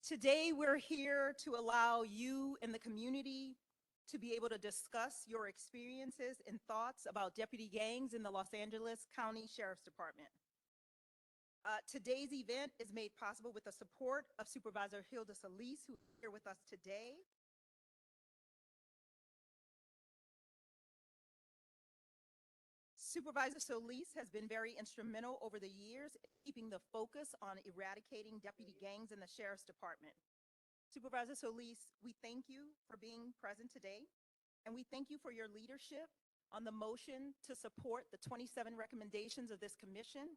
Today, we're here to allow you and the community to be able to discuss your experiences and thoughts about deputy gangs in the Los Angeles County Sheriff's Department. Today's event is made possible with the support of Supervisor Hilda Solis, who is here with us today. Supervisor Solis has been very instrumental over the years in keeping the focus on eradicating deputy gangs in the Sheriff's Department. Supervisor Solis, we thank you for being present today, and we thank you for your leadership on the motion to support the 27 recommendations of this commission,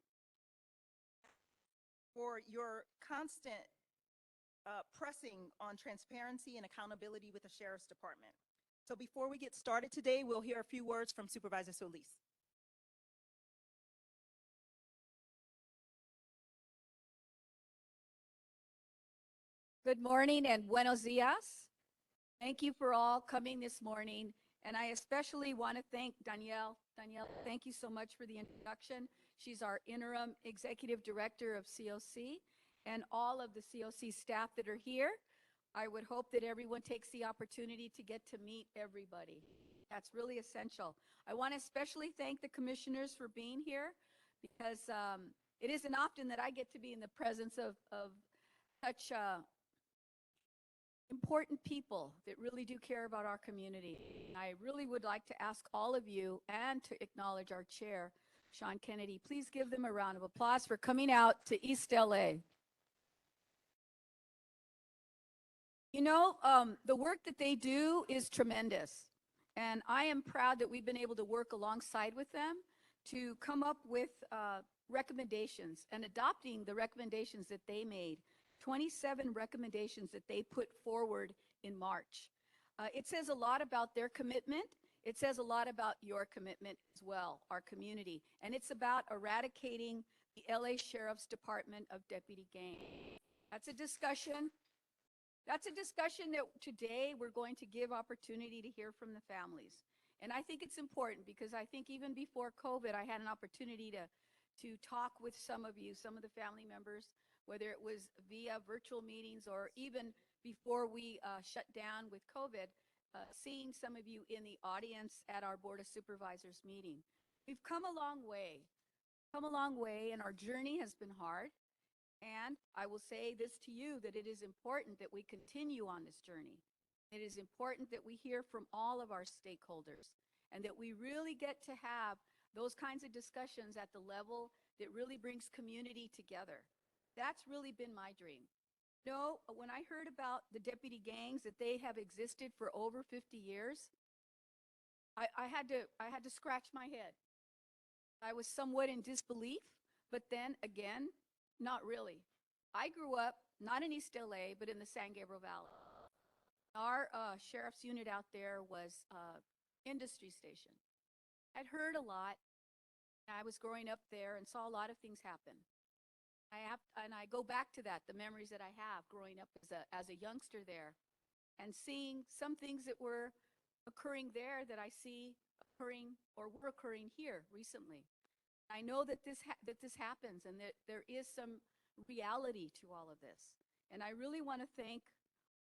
for your constant pressing on transparency and accountability with the Sheriff's Department. So before we get started today, we'll hear a few words from Supervisor Solis. Good morning and buenos dias. Thank you for all coming this morning. And I especially want to thank Danielle. Danielle, thank you so much for the introduction. She's our interim executive director of COC, and all of the COC staff that are here. I would hope that everyone takes the opportunity to get to meet everybody. That's really essential. I want to especially thank the commissioners for being here, because it isn't often that I get to be in the presence of such important people that really do care about our community. I really would like to ask all of you and to acknowledge our chair, Sean Kennedy. Please give them a round of applause for coming out to East LA. You know, the work that they do is tremendous. And I am proud that we've been able to work alongside with them to come up with recommendations and adopting the recommendations that they made. 27 recommendations that they put forward in March. It says a lot about their commitment. It says a lot about your commitment as well, our community. And it's about eradicating the LA Sheriff's Department of deputy gangs. That's a discussion. That's a discussion that today we're going to give opportunity to hear from the families. And I think it's important because I think even before COVID, I had an opportunity to talk with some of you, some of the family members, whether it was via virtual meetings or even before we shut down with COVID, seeing some of you in the audience at our Board of Supervisors meeting. We've come a long way, and our journey has been hard. And I will say this to you, that it is important that we continue on this journey. It is important that we hear from all of our stakeholders and that we really get to have those kinds of discussions at the level that really brings community together. That's really been my dream. You know, when I heard about the deputy gangs, that they have existed for over 50 years, I had to scratch my head. I was somewhat in disbelief, but then again, not really. I grew up not in East LA, but in the San Gabriel Valley. Our sheriff's unit out there was industry station. I'd heard a lot. I was growing up there and saw a lot of things happen. I go back to that, the memories that I have growing up as a youngster there, and seeing some things that were occurring there that I see occurring or were occurring here recently. I know that this happens and that there is some reality to all of this. And I really want to thank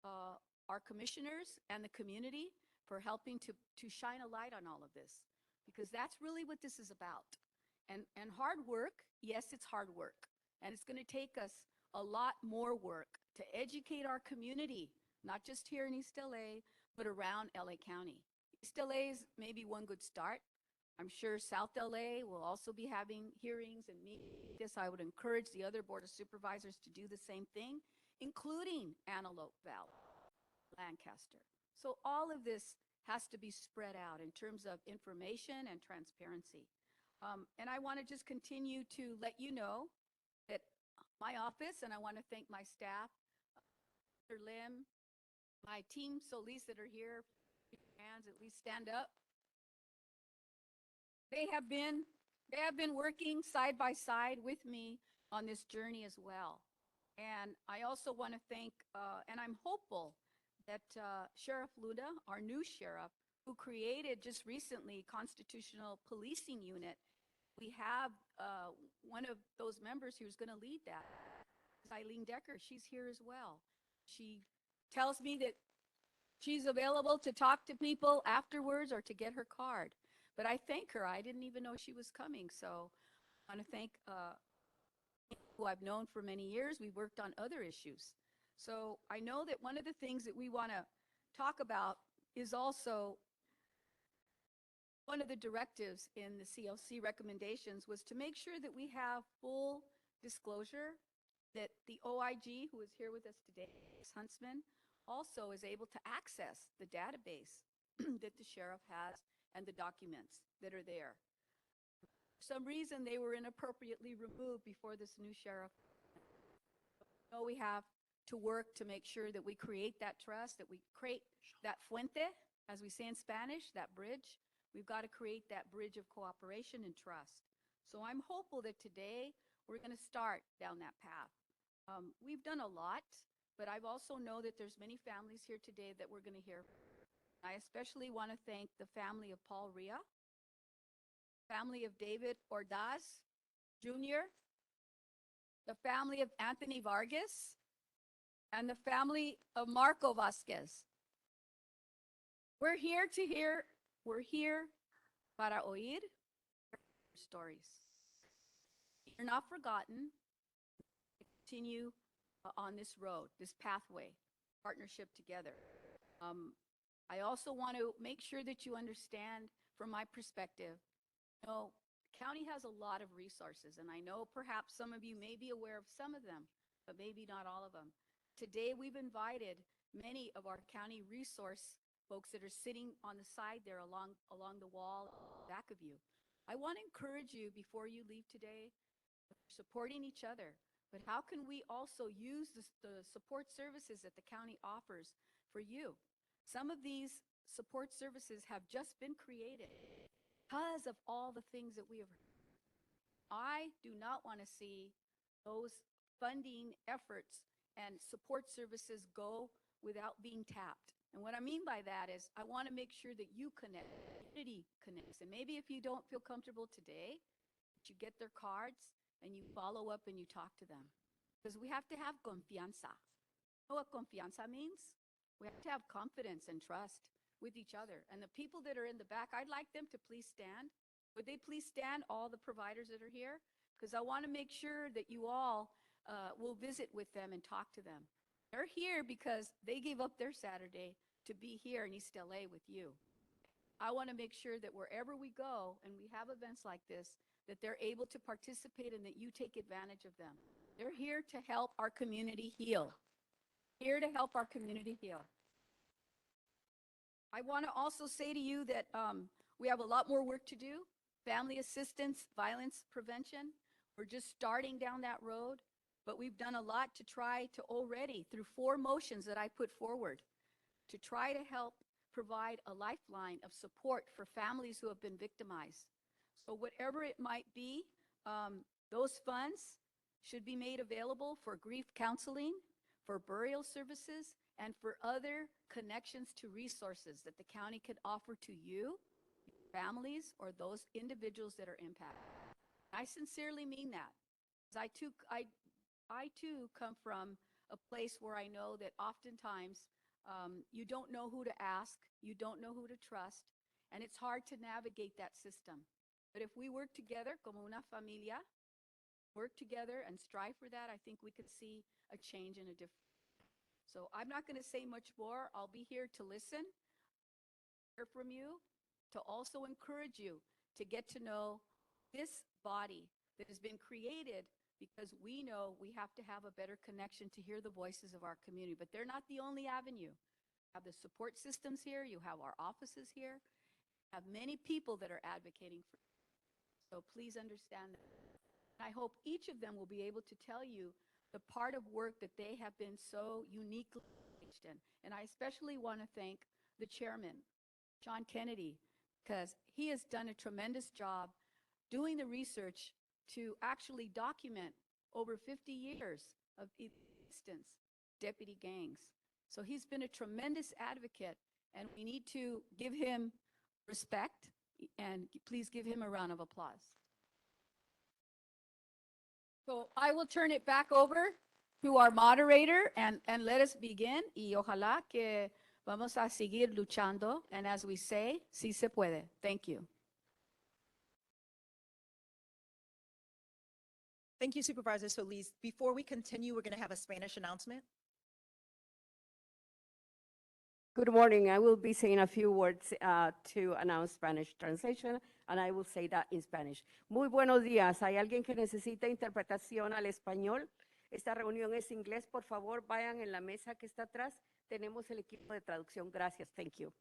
our commissioners and the community for helping to shine a light on all of this, because that's really what this is about. And hard work, yes, it's hard work. And it's going to take us a lot more work to educate our community, not just here in East LA, but around LA County. East LA is maybe one good start. I'm sure South LA will also be having hearings and meetings. This, I would encourage the other Board of Supervisors to do the same thing, including Antelope Valley, Lancaster. So all of this has to be spread out in terms of information and transparency. And I want to just continue to let you know that my office, and I want to thank my staff, Mr. Lim, my team Solis that are here, hands at least stand up. They have been working side by side with me on this journey as well. And I also want to thank, and I'm hopeful that Sheriff Luna, our new sheriff, who created just recently constitutional policing unit, we have one of those members who's going to lead that, Eileen Decker. She's here as well. She tells me that she's available to talk to people afterwards or to get her card. But I thank her. I didn't even know she was coming. So I want to thank who I've known for many years. We've worked on other issues. So I know that one of the things that we want to talk about is also one of the directives in the CLC recommendations was to make sure that we have full disclosure that the OIG, who is here with us today, Huntsman, also is able to access the database that the sheriff has and the documents that are there. For some reason, they were inappropriately removed before this new sheriff. So we have to work to make sure that we create that trust, that we create that fuente, as we say in Spanish, that bridge. We've got to create that bridge of cooperation and trust. So I'm hopeful that today we're going to start down that path. We've done a lot, but I also know that there's many families here today that we're going to hear. I especially want to thank the family of Paul Ria, family of David Ordaz Jr., the family of Anthony Vargas, and the family of Marco Vasquez. We're here to hear, we're here para oír stories. You're not forgotten. Continue on this road, this pathway, partnership together. I also want to make sure that you understand from my perspective, you know, the county has a lot of resources, and I know perhaps some of you may be aware of some of them, but maybe not all of them. Today, we've invited many of our county resource folks that are sitting on the side there along the wall back of you. I want to encourage you before you leave today, supporting each other, but how can we also use the support services that the county offers for you? Some of these support services have just been created because of all the things that we have heard. I do not want to see those funding efforts and support services go without being tapped. And what I mean by that is I want to make sure that you connect, the community connects. And maybe if you don't feel comfortable today, that you get their cards and you follow up and you talk to them. Because we have to have confianza. You know what confianza means? We have to have confidence and trust with each other. And the people that are in the back, I'd like them to please stand. Would they please stand, all the providers that are here? Because I want to make sure that you all will visit with them and talk to them. They're here because they gave up their Saturday to be here in East LA with you. I want to make sure that wherever we go and we have events like this, that they're able to participate and that you take advantage of them. They're here to help our community heal. Here to help our community heal. I want to also say to you that we have a lot more work to do. Family assistance, violence prevention. We're just starting down that road, but we've done a lot to try to already, through 4 motions that I put forward, to try to help provide a lifeline of support for families who have been victimized. So whatever it might be, those funds should be made available for grief counseling, for burial services, and for other connections to resources that the county could offer to you, families, or those individuals that are impacted. I sincerely mean that. I too come from a place where I know that oftentimes you don't know who to ask, you don't know who to trust, and it's hard to navigate that system. But if we work together como una familia, work together and strive for that, I think we could see a change and a difference. So I'm not going to say much more. I'll be here to listen, hear from you, to also encourage you to get to know this body that has been created because we know we have to have a better connection to hear the voices of our community. But they're not the only avenue. You have the support systems here. You have our offices here. You have many people that are advocating for you. So please understand that. I hope each of them will be able to tell you the part of work that they have been so uniquely engaged in. And I especially want to thank the chairman, John Kennedy, because he has done a tremendous job doing the research to actually document over 50 years of instance deputy gangs. So he's been a tremendous advocate, and we need to give him respect, and please give him a round of applause. So I will turn it back over to our moderator and let us begin. Y ojalá que vamos a seguir luchando. And as we say, sí se puede. Thank you. Thank you, Supervisor Solis. Before we continue, we're going to have a Spanish announcement. Good morning. I will be saying a few words to announce Spanish translation, and I will say that in Spanish. Muy buenos días. ¿Hay alguien que necesita interpretación al español? Esta reunión es inglés. Por favor, vayan en la mesa que está atrás. Tenemos el equipo de traducción. Gracias. Thank you.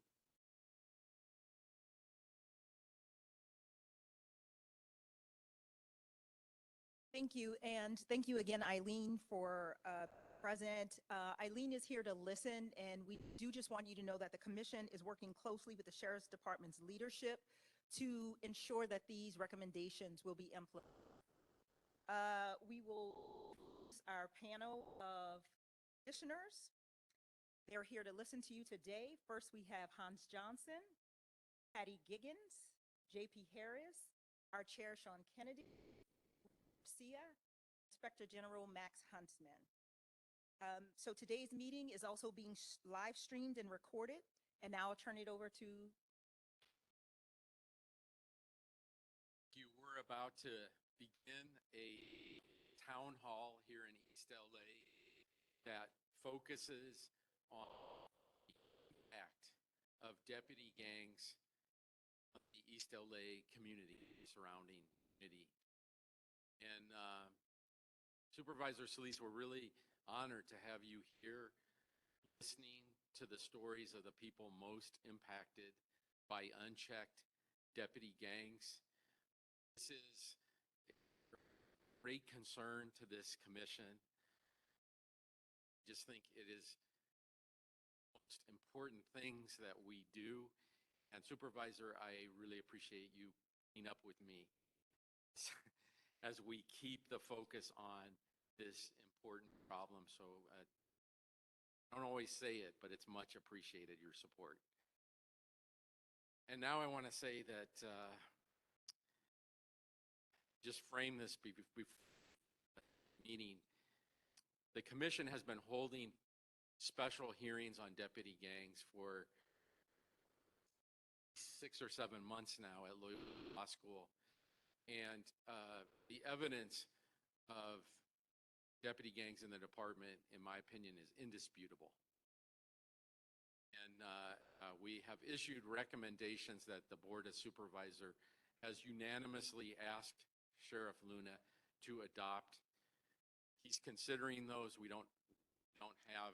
Thank you, and thank you again, Eileen, for present. Eileen is here to listen, and we do just want you to know that the commission is working closely with the Sheriff's Department's leadership to ensure that these recommendations will be implemented. We will use our panel of commissioners. They're here to listen to you today. First, we have Hans Johnson, Patty Giggins, J.P. Harris, our chair, Sean Kennedy, Garcia, Inspector General Max Huntsman. So today's meeting is also being live streamed and recorded. And now I'll turn it over to. We're about to begin a town hall here in East LA that focuses on the impact of deputy gangs on the East LA community, surrounding community. And Supervisor Solis, we're really honored to have you here listening to the stories of the people most impacted by unchecked deputy gangs. This is a great concern to this commission. I just think it is the most important things that we do. And Supervisor, I really appreciate you being up with me as we keep the focus on this important problem. So I don't always say it, but it's much appreciated, your support. And now I want to say that just frame this before the meeting. The commission has been holding special hearings on deputy gangs for 6 or 7 months now at Loyola Law School. And the evidence of deputy gangs in the department, in my opinion, is indisputable. And we have issued recommendations that the Board of Supervisors has unanimously asked Sheriff Luna to adopt. He's considering those. We don't have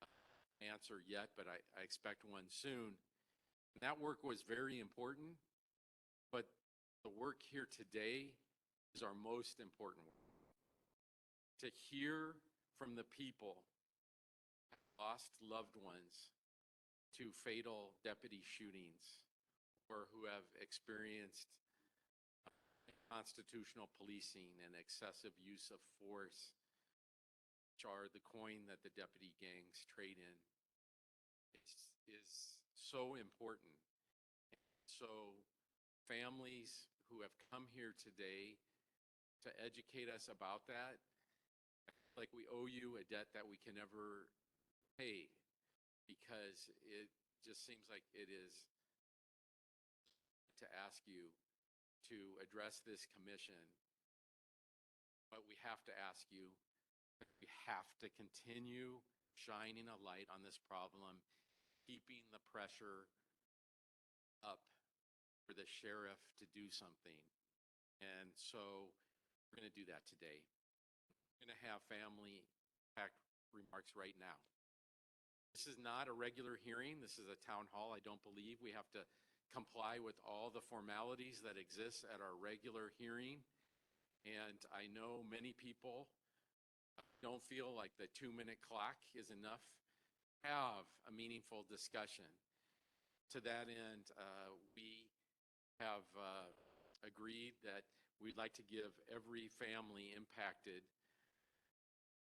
an answer yet, but I expect one soon. And that work was very important, but the work here today is our most important work. To hear from the people who have lost loved ones to fatal deputy shootings, or who have experienced unconstitutional policing and excessive use of force, which are the coin that the deputy gangs trade in, is so important. So families who have come here today to educate us about that, like we owe you a debt that we can never pay, because it just seems like it is to ask you to address this commission. But we have to ask you, we have to continue shining a light on this problem, keeping the pressure up for the sheriff to do something. And so we're going to do that today. We're going to have family impact remarks right now. This is not a regular hearing. This is a town hall. I don't believe we have to comply with all the formalities that exist at our regular hearing. And I know many people don't feel like the 2-minute clock is enough to have a meaningful discussion. To that end, we have agreed that we'd like to give every family impacted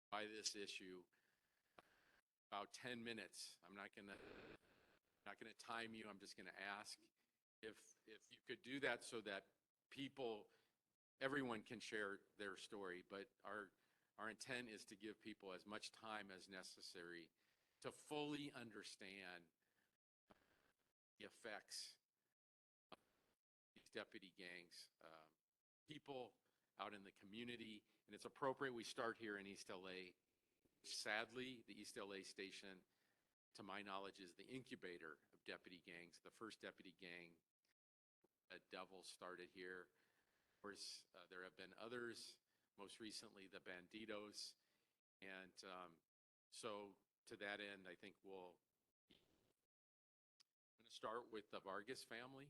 by this issue about 10 minutes. I'm not gonna time you. I'm just gonna ask if you could do that so that everyone can share their story. But our Our intent is to give people as much time as necessary to fully understand the effects of these deputy gangs, people out in the community. And it's appropriate we start here in East LA. Sadly, the East LA station, to my knowledge, is the incubator of deputy gangs. The first deputy gang, Devil, started here. Of course, there have been others, most recently the Banditos. And so to that end, I think I'm going to start with the Vargas family.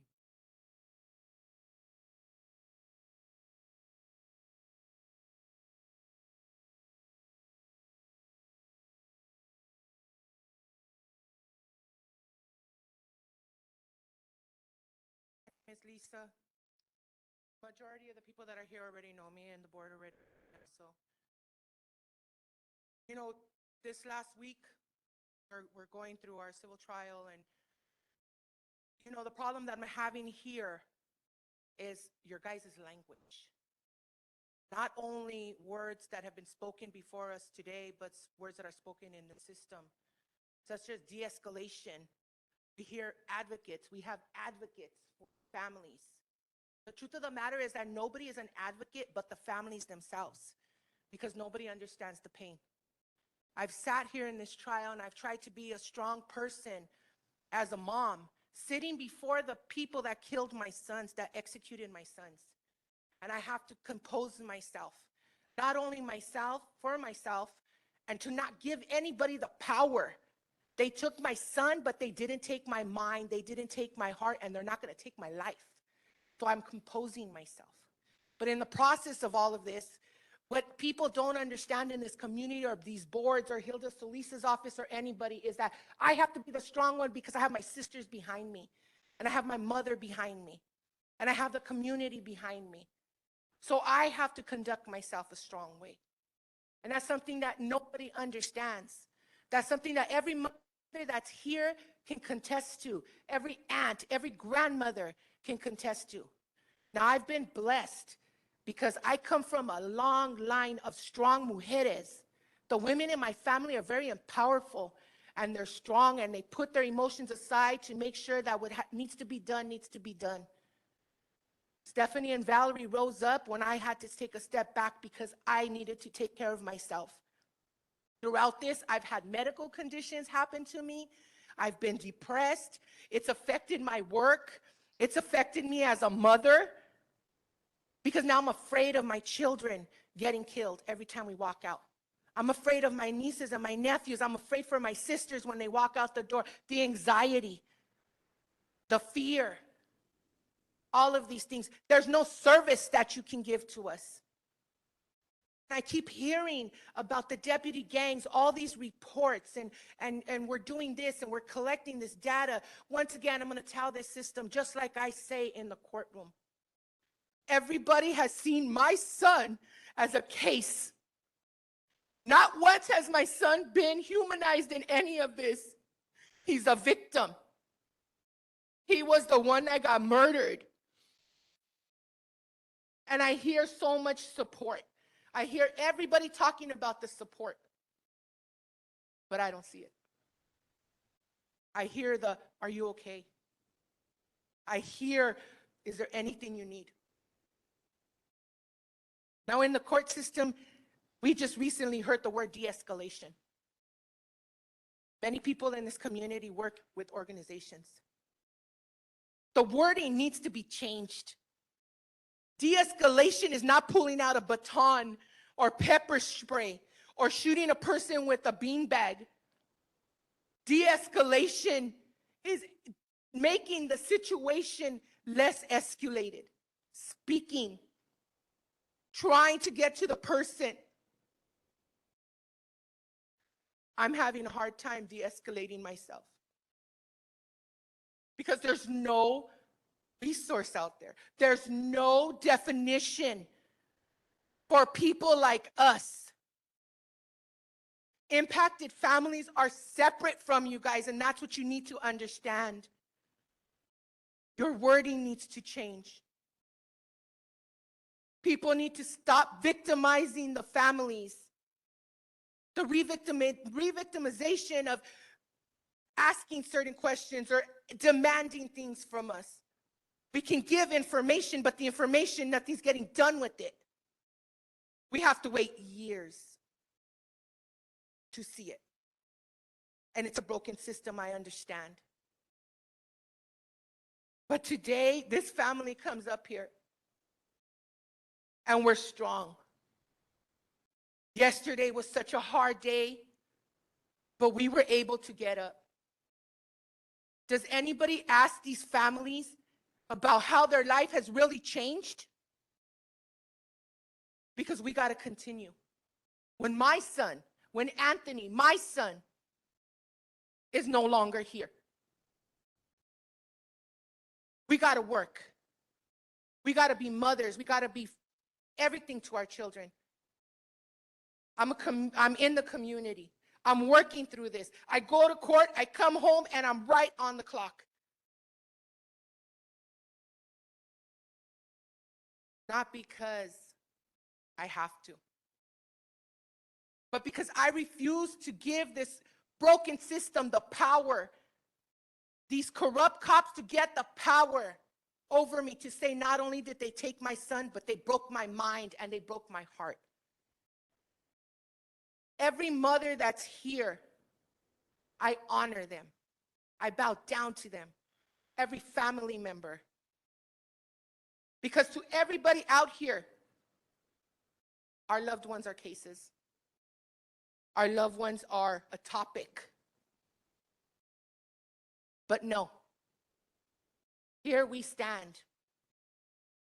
Ms. Lisa, majority of the people that are here already know me and the board already. So, you know, this last week, we're going through our civil trial, and, you know, the problem that I'm having here is your guys' language. Not only words that have been spoken before us today, but words that are spoken in the system, such as de-escalation. We hear advocates. We have advocates for families. The truth of the matter is that nobody is an advocate but the families themselves, because nobody understands the pain. I've sat here in this trial and I've tried to be a strong person as a mom, sitting before the people that killed my sons, that executed my sons. And I have to compose myself, not only myself, for myself, and to not give anybody the power. They took my son, but they didn't take my mind, they didn't take my heart, and they're not going to take my life. So I'm composing myself. But in the process of all of this, what people don't understand in this community or these boards or Hilda Solis's office or anybody is that I have to be the strong one because I have my sisters behind me, and I have my mother behind me, and I have the community behind me. So I have to conduct myself a strong way. And that's something that nobody understands. That's something that every mother that's here can contest to. Every aunt, every grandmother can contest to. Now, I've been blessed because I come from a long line of strong mujeres. The women in my family are very powerful, and they're strong, and they put their emotions aside to make sure that what needs to be done needs to be done. Stephanie and Valerie rose up when I had to take a step back because I needed to take care of myself. Throughout this, I've had medical conditions happen to me. I've been depressed. It's affected my work. It's affected me as a mother because now I'm afraid of my children getting killed every time we walk out. I'm afraid of my nieces and my nephews. I'm afraid for my sisters when they walk out the door. The anxiety, the fear, all of these things. There's no service that you can give to us. I keep hearing about the deputy gangs, all these reports, and we're doing this and we're collecting this data. Once again, I'm going to tell this system, just like I say in the courtroom. Everybody has seen my son as a case. Not once has my son been humanized in any of this. He's a victim. He was the one that got murdered. And I hear so much support. I hear everybody talking about the support, but I don't see it. I hear the, are you okay? I hear, is there anything you need? Now in the court system, we just recently heard the word de-escalation. Many people in this community work with organizations. The wording needs to be changed. De-escalation is not pulling out a baton or pepper spray or shooting a person with a beanbag. De-escalation is making the situation less escalated, speaking, trying to get to the person. I'm having a hard time de-escalating myself because there's no resource out there. There's no definition for people like us. Impacted families are separate from you guys, and that's what you need to understand. Your wording needs to change. People need to stop victimizing the families. the re-victimization of asking certain questions or demanding things from us. We can give information, but the information, nothing's getting done with it. We have to wait years to see it. And it's a broken system, I understand. But today, this family comes up here, and we're strong. Yesterday was such a hard day, but we were able to get up. Does anybody ask these families about how their life has really changed? Because we got to continue. When Anthony, my son, is no longer here, we got to work. We got to be mothers. We got to be everything to our children. I'm in the community. I'm working through this. I go to court, I come home, and I'm right on the clock. Not because I have to, but because I refuse to give this broken system the power, these corrupt cops to get the power over me to say not only did they take my son, but they broke my mind and they broke my heart. Every mother that's here, I honor them. I bow down to them. Every family member. Because to everybody out here, our loved ones are cases. Our loved ones are a topic. But no, here we stand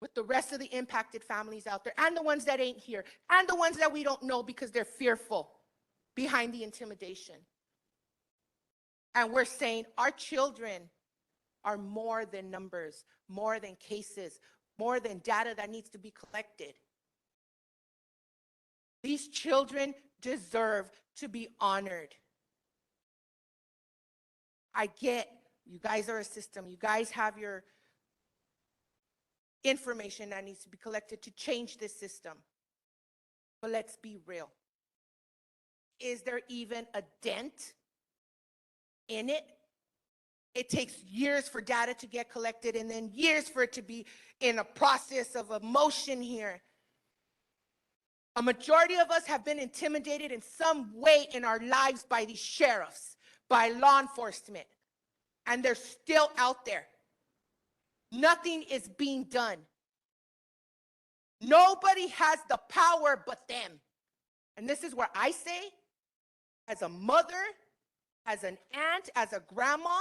with the rest of the impacted families out there, and the ones that ain't here, and the ones that we don't know because they're fearful behind the intimidation. And we're saying our children are more than numbers, more than cases, more than data that needs to be collected. These children deserve to be honored. I get you guys are a system. You guys have your information that needs to be collected to change this system. But let's be real. Is there even a dent in it? It takes years for data to get collected and then years for it to be in a process of emotion here. A majority of us have been intimidated in some way in our lives by these sheriffs, by law enforcement, and they're still out there. Nothing is being done. Nobody has the power but them. And this is where I say, as a mother, as an aunt, as a grandma,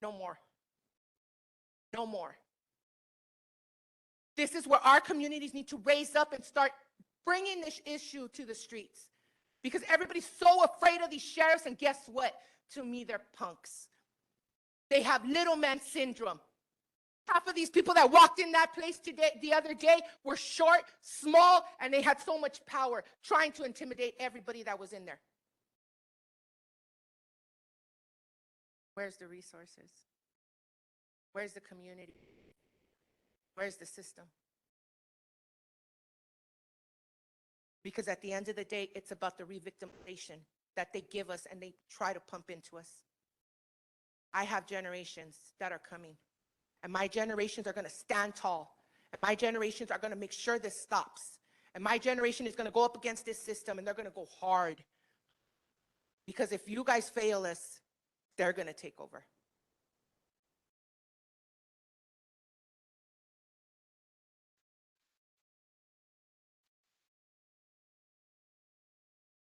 no more. No more. This is where our communities need to raise up and start bringing this issue to the streets. Because everybody's so afraid of these sheriffs, and guess what? To me, they're punks. They have little man syndrome. Half of these people that walked in that place today, the other day, were short, small, and they had so much power, trying to intimidate everybody that was in there. Where's the resources? Where's the community? Where's the system? Because at the end of the day, it's about the re-victimization that they give us and they try to pump into us. I have generations that are coming, and my generations are going to stand tall, and my generations are going to make sure this stops, and my generation is going to go up against this system, and they're going to go hard. Because if you guys fail us, they're going to take over.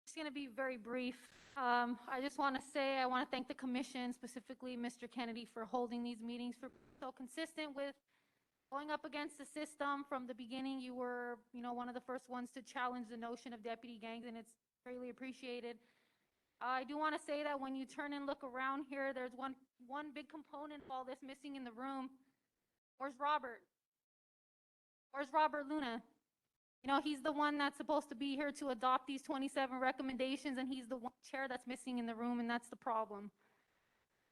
It's going to be very brief. I just want to say I want to thank the commission, specifically Mr. Kennedy, for holding these meetings, for so consistent with going up against the system. From the beginning, you were, one of the first ones to challenge the notion of deputy gangs, and it's greatly appreciated. I do want to say that when you turn and look around here, there's one big component of all this missing in the room. Where's Robert? Where's Robert Luna? He's the one that's supposed to be here to adopt these 27 recommendations, and he's the one chair that's missing in the room, and that's the problem.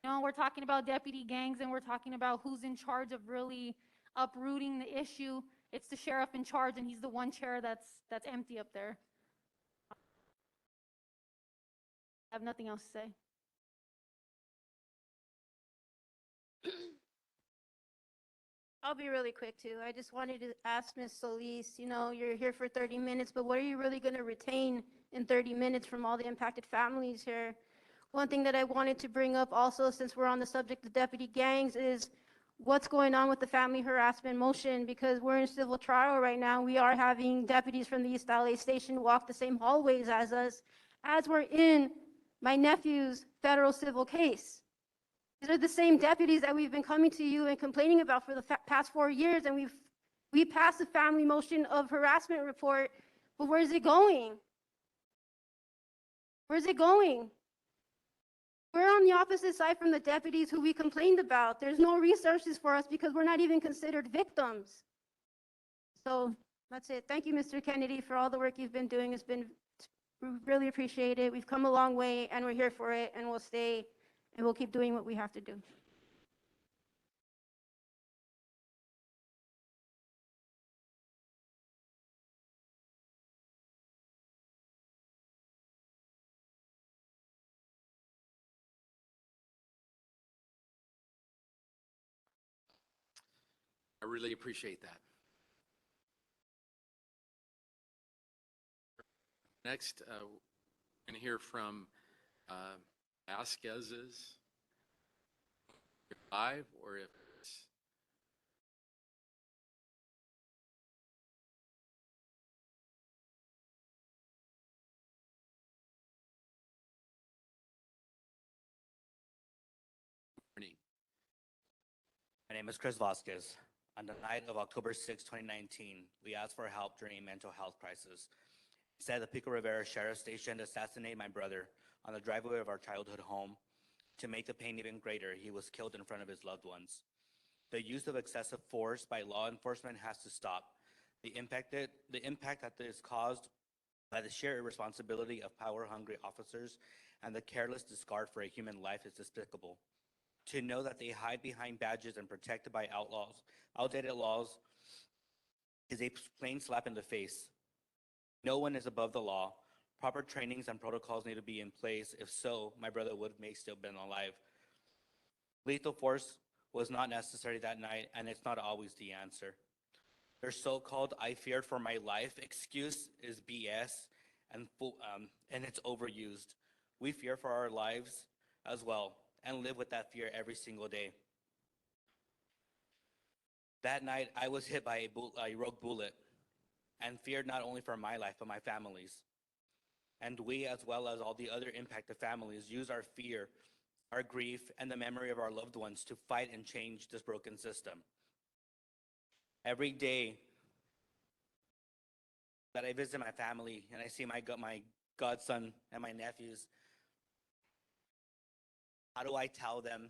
We're talking about deputy gangs, and we're talking about who's in charge of really uprooting the issue. It's the sheriff in charge, and he's the one chair that's empty up there. I have nothing else to say. I'll be really quick too. I just wanted to ask Ms. Solis, you know, you're here for 30 minutes, but what are you really going to retain in 30 minutes from all the impacted families here? One thing that I wanted to bring up also, since we're on the subject of deputy gangs, is what's going on with the family harassment motion, because we're in civil trial right now. We are having deputies from the East LA station walk the same hallways as us, as we're in my nephew's federal civil case. These are the same deputies that we've been coming to you and complaining about for the past 4 years, and we passed a family motion of harassment report, but where's it going? Where's it going? We're on the opposite side from the deputies who we complained about. There's no resources for us because we're not even considered victims. So that's it. Thank you, Mr. Kennedy, for all the work you've been doing. We really appreciate it. We've come a long way, and we're here for it, and we'll stay, and we'll keep doing what we have to do. I really appreciate that. Next, we're going to hear from Vasquez's live, or if it's morning. My name is Chris Vasquez. On the night of October 6, 2019, we asked for help during a mental health crisis. Instead, the Pico Rivera Sheriff Station assassinated my brother on the driveway of our childhood home. To make the pain even greater, he was killed in front of his loved ones. The use of excessive force by law enforcement has to stop. The impact that is caused by the sheer irresponsibility of power-hungry officers and the careless discard for a human life is despicable. To know that they hide behind badges and protected by outdated laws is a plain slap in the face. No one is above the law. Proper trainings and protocols need to be in place. If so, my brother may still been alive. Lethal force was not necessary that night, and it's not always the answer. Their so-called "I feared for my life" excuse is BS, and it's overused. We fear for our lives as well, and live with that fear every single day. That night, I was hit by a rogue bullet, and feared not only for my life, but my family's. And we, as well as all the other impacted families, use our fear, our grief, and the memory of our loved ones to fight and change this broken system. Every day that I visit my family and I see my godson and my nephews, how do I tell them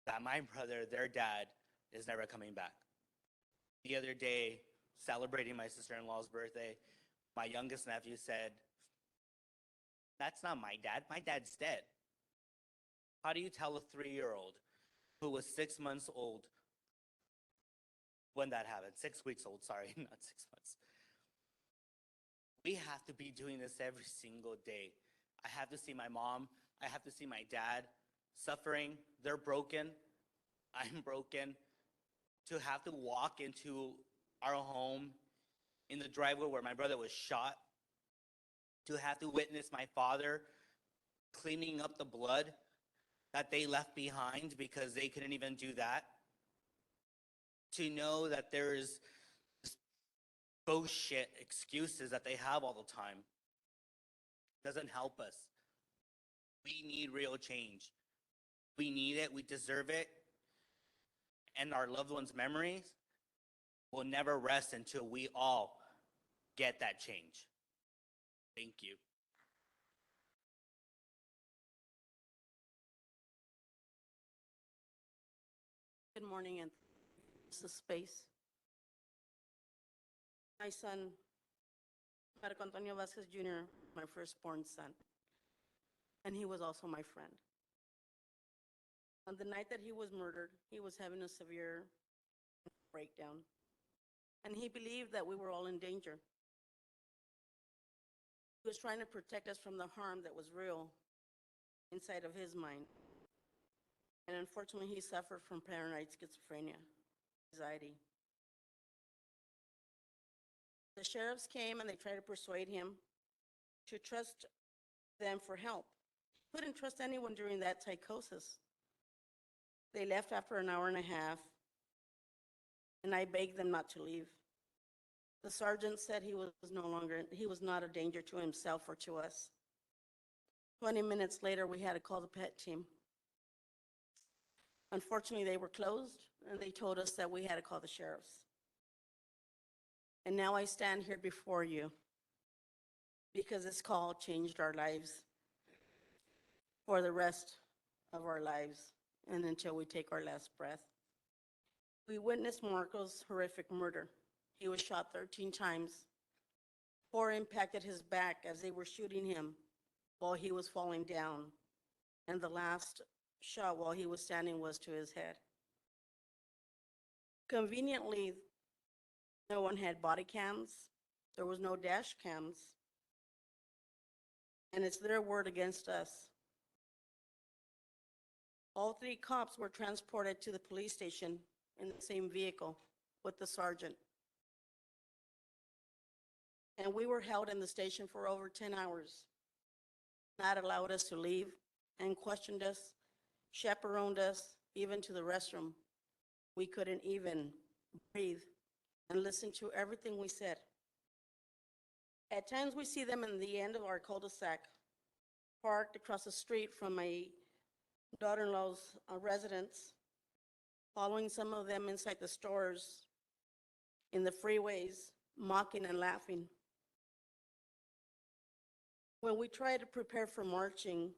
that my brother, their dad, is never coming back? The other day, celebrating my sister-in-law's birthday, my youngest nephew said, "That's not my dad. My dad's dead." How do you tell a 3-year-old who was 6 months old when that happened? 6 weeks old, sorry, not 6 months. We have to be doing this every single day. I have to see my mom. I have to see my dad suffering. They're broken. I'm broken. To have to walk into our home in the driveway where my brother was shot, to have to witness my father cleaning up the blood that they left behind because they couldn't even do that, to know that there is bullshit excuses that they have all the time doesn't help us. We need real change. We need it. We deserve it. And our loved ones' memories will never rest until we all get that change. Thank you. Good morning, and it's the space. My son, Marco Antonio Vasquez Jr., my firstborn son, and he was also my friend. On the night that he was murdered, he was having a severe breakdown, and he believed that we were all in danger. He was trying to protect us from the harm that was real inside of his mind. And unfortunately, he suffered from paranoid schizophrenia, anxiety. The sheriffs came and they tried to persuade him to trust them for help. Couldn't trust anyone during that psychosis. They left after an hour and a half, and I begged them not to leave. The sergeant said he was not a danger to himself or to us. 20 minutes later, we had to call the PET team. Unfortunately, they were closed, and they told us that we had to call the sheriffs. And now I stand here before you because this call changed our lives for the rest of our lives and until we take our last breath. We witnessed Marco's horrific murder. He was shot 13 times. 4 impacted his back as they were shooting him while he was falling down. And the last shot while he was standing was to his head. Conveniently, no one had body cams. There was no dash cams. And it's their word against us. All 3 cops were transported to the police station in the same vehicle with the sergeant. And we were held in the station for over 10 hours, not allowed us to leave, and questioned us, chaperoned us, even to the restroom. We couldn't even breathe and listen to everything we said. At times we see them in the end of our cul-de-sac, parked across the street from my daughter-in-law's residence, following some of them inside the stores, in the freeways, mocking and laughing. When we try to prepare for marching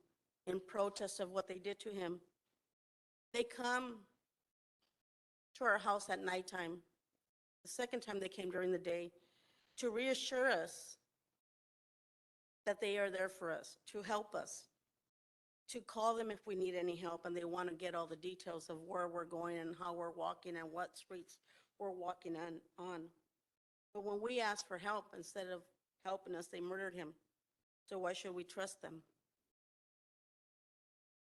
in protest of what they did to him, they come to our house at nighttime. The second time they came during the day to reassure us that they are there for us, to help us, to call them if we need any help and they want to get all the details of where we're going and how we're walking and what streets we're walking on. But when we asked for help, instead of helping us, they murdered him. So why should we trust them?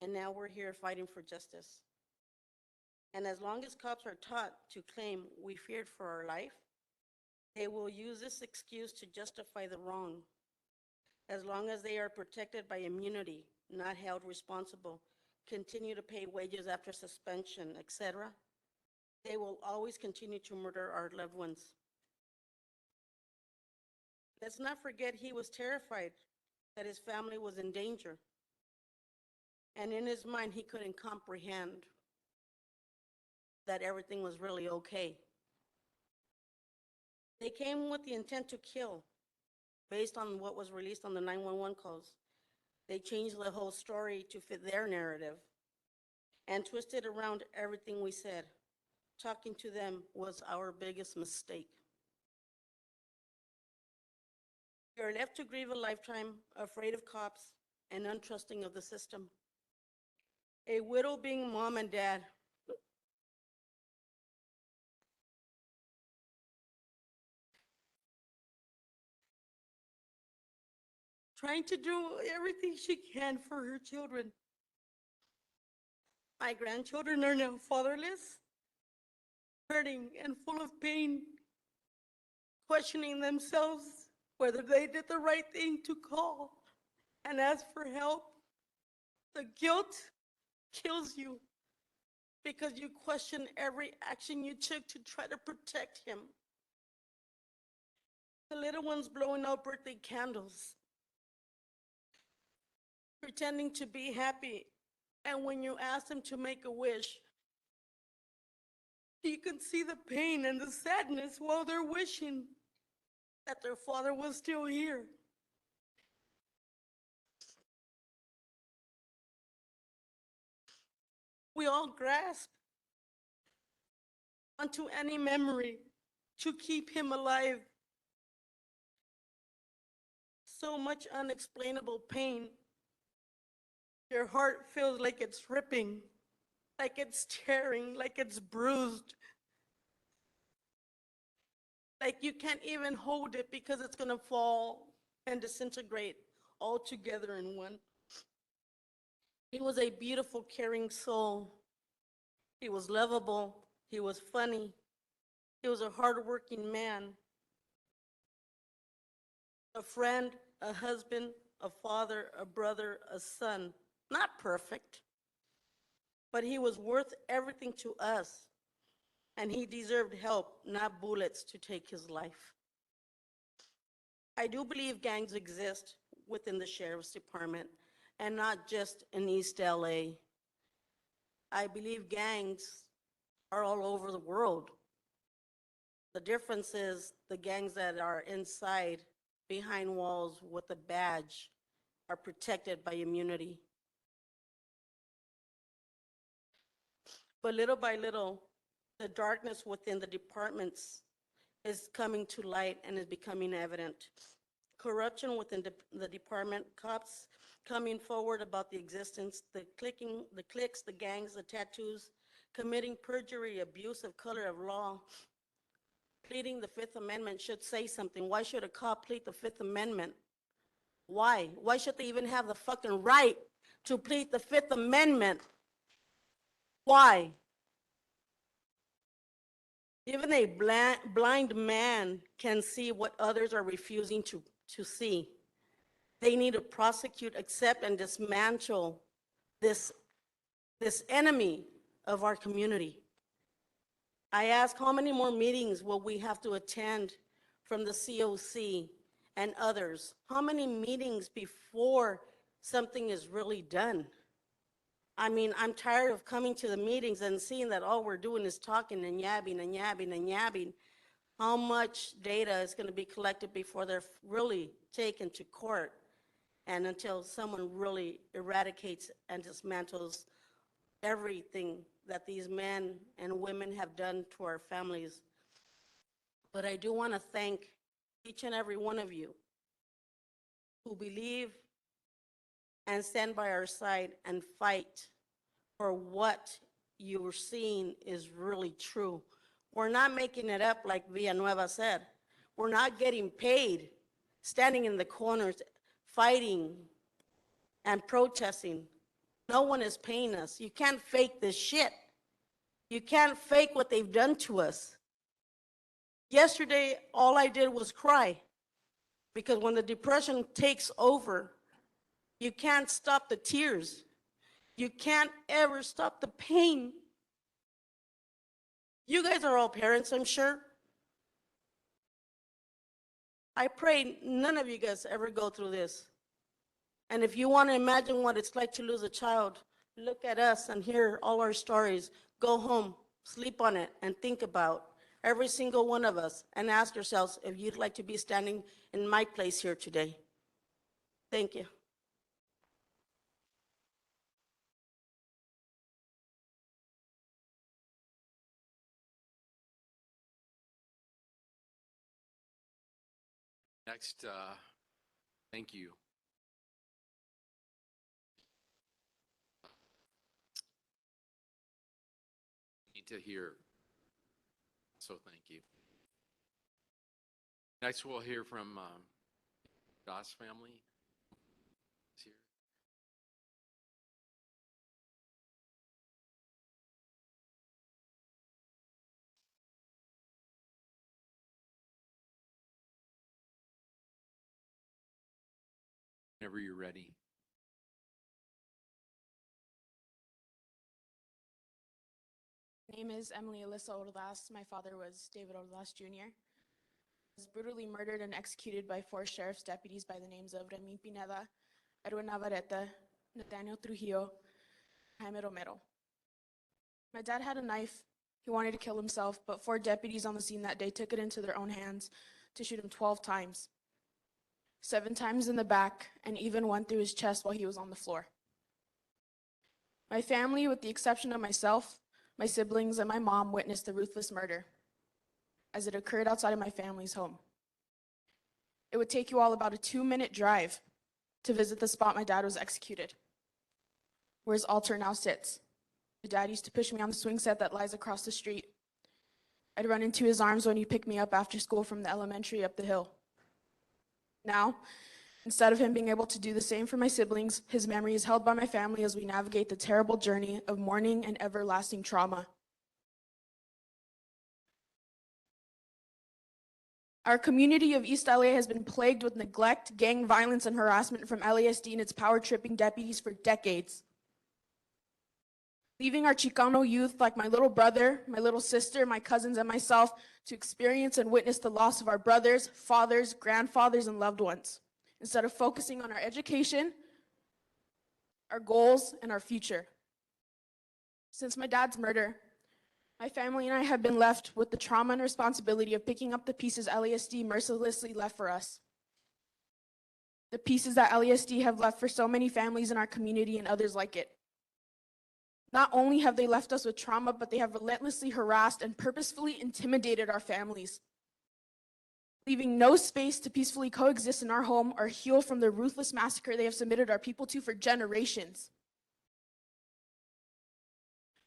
And now we're here fighting for justice. And as long as cops are taught to claim we feared for our life, they will use this excuse to justify the wrong. As long as they are protected by immunity, not held responsible, continue to pay wages after suspension, etc., they will always continue to murder our loved ones. Let's not forget he was terrified that his family was in danger. And in his mind, he couldn't comprehend that everything was really okay. They came with the intent to kill, based on what was released on the 911 calls. They changed the whole story to fit their narrative and twisted around everything we said. Talking to them was our biggest mistake. We are left to grieve a lifetime, afraid of cops and untrusting of the system. A widow being mom and dad. Trying to do everything she can for her children. My grandchildren are now fatherless, hurting and full of pain, questioning themselves whether they did the right thing to call and ask for help. The guilt kills you because you question every action you took to try to protect him. The little ones blowing out birthday candles, pretending to be happy, and when you ask them to make a wish, you can see the pain and the sadness while they're wishing that their father was still here. We all grasp onto any memory to keep him alive. So much unexplainable pain. Your heart feels like it's ripping, like it's tearing, like it's bruised. Like you can't even hold it because it's gonna fall and disintegrate all together in one. He was a beautiful, caring soul. He was lovable. He was funny. He was a hardworking man, a friend, a husband, a father, a brother, a son. Not perfect, but he was worth everything to us, and he deserved help, not bullets to take his life. I do believe gangs exist within the sheriff's department, and not just in East LA. I believe gangs are all over the world. The difference is the gangs that are inside, behind walls with a badge, are protected by immunity. But little by little, the darkness within the departments is coming to light and is becoming evident. Corruption within the department, cops coming forward about the existence, the cliques, the gangs, the tattoos, committing perjury, abuse of color of law, pleading the Fifth Amendment should say something. Why should a cop plead the Fifth Amendment? Why? Why should they even have the fucking right to plead the Fifth Amendment? Why? Even a blind man can see what others are refusing to see. They need to prosecute, accept, and dismantle this enemy of our community. I ask, how many more meetings will we have to attend from the COC and others? How many meetings before something is really done? I mean, I'm tired of coming to the meetings and seeing that all we're doing is talking and yabbing and yabbing and yabbing. How much data is going to be collected before they're really taken to court, and until someone really eradicates and dismantles everything that these men and women have done to our families. But I do want to thank each and every one of you who believe and stand by our side and fight for what you're seeing is really true. We're not making it up like Villanueva said. We're not getting paid, standing in the corners, fighting and protesting. No one is paying us. You can't fake this shit. You can't fake what they've done to us. Yesterday, all I did was cry, because when the depression takes over, you can't stop the tears. You can't ever stop the pain. You guys are all parents, I'm sure. I pray none of you guys ever go through this. And if you want to imagine what it's like to lose a child, look at us and hear all our stories. Go home, sleep on it, and think about every single one of us, and ask yourselves if you'd like to be standing in my place here today. Thank you. Next, thank you. Need to hear. So thank you. Next, we'll hear from Doss family. Is here. Whenever you're ready. My name is Emily Alyssa Ordaz. My father was David Ordaz Jr. He was brutally murdered and executed by 4 sheriff's deputies by the names of Remy Pineda, Erwin Navarrete, Nathaniel Trujillo, Jaime Romero. My dad had a knife. He wanted to kill himself, but 4 deputies on the scene that day took it into their own hands to shoot him 12 times, 7 times in the back, and even 1 through his chest while he was on the floor. My family, with the exception of myself, my siblings, and my mom, witnessed the ruthless murder as it occurred outside of my family's home. It would take you all about a 2-minute drive to visit the spot my dad was executed, where his altar now sits. My dad used to push me on the swing set that lies across the street. I'd run into his arms when he picked me up after school from the elementary up the hill. Now, Instead of him being able to do the same for my siblings, his memory is held by my family as we navigate the terrible journey of mourning and everlasting trauma. Our community of East LA has been plagued with neglect, gang violence, and harassment from LASD and its power-tripping deputies for decades. Leaving our Chicano youth, like my little brother, my little sister, my cousins, and myself, to experience and witness the loss of our brothers, fathers, grandfathers, and loved ones, instead of focusing on our education, our goals, and our future. Since my dad's murder, my family and I have been left with the trauma and responsibility of picking up the pieces LASD mercilessly left for us. The pieces that LASD have left for so many families in our community and others like it. Not only have they left us with trauma, but they have relentlessly harassed and purposefully intimidated our families, leaving no space to peacefully coexist in our home or heal from the ruthless massacre they have submitted our people to for generations.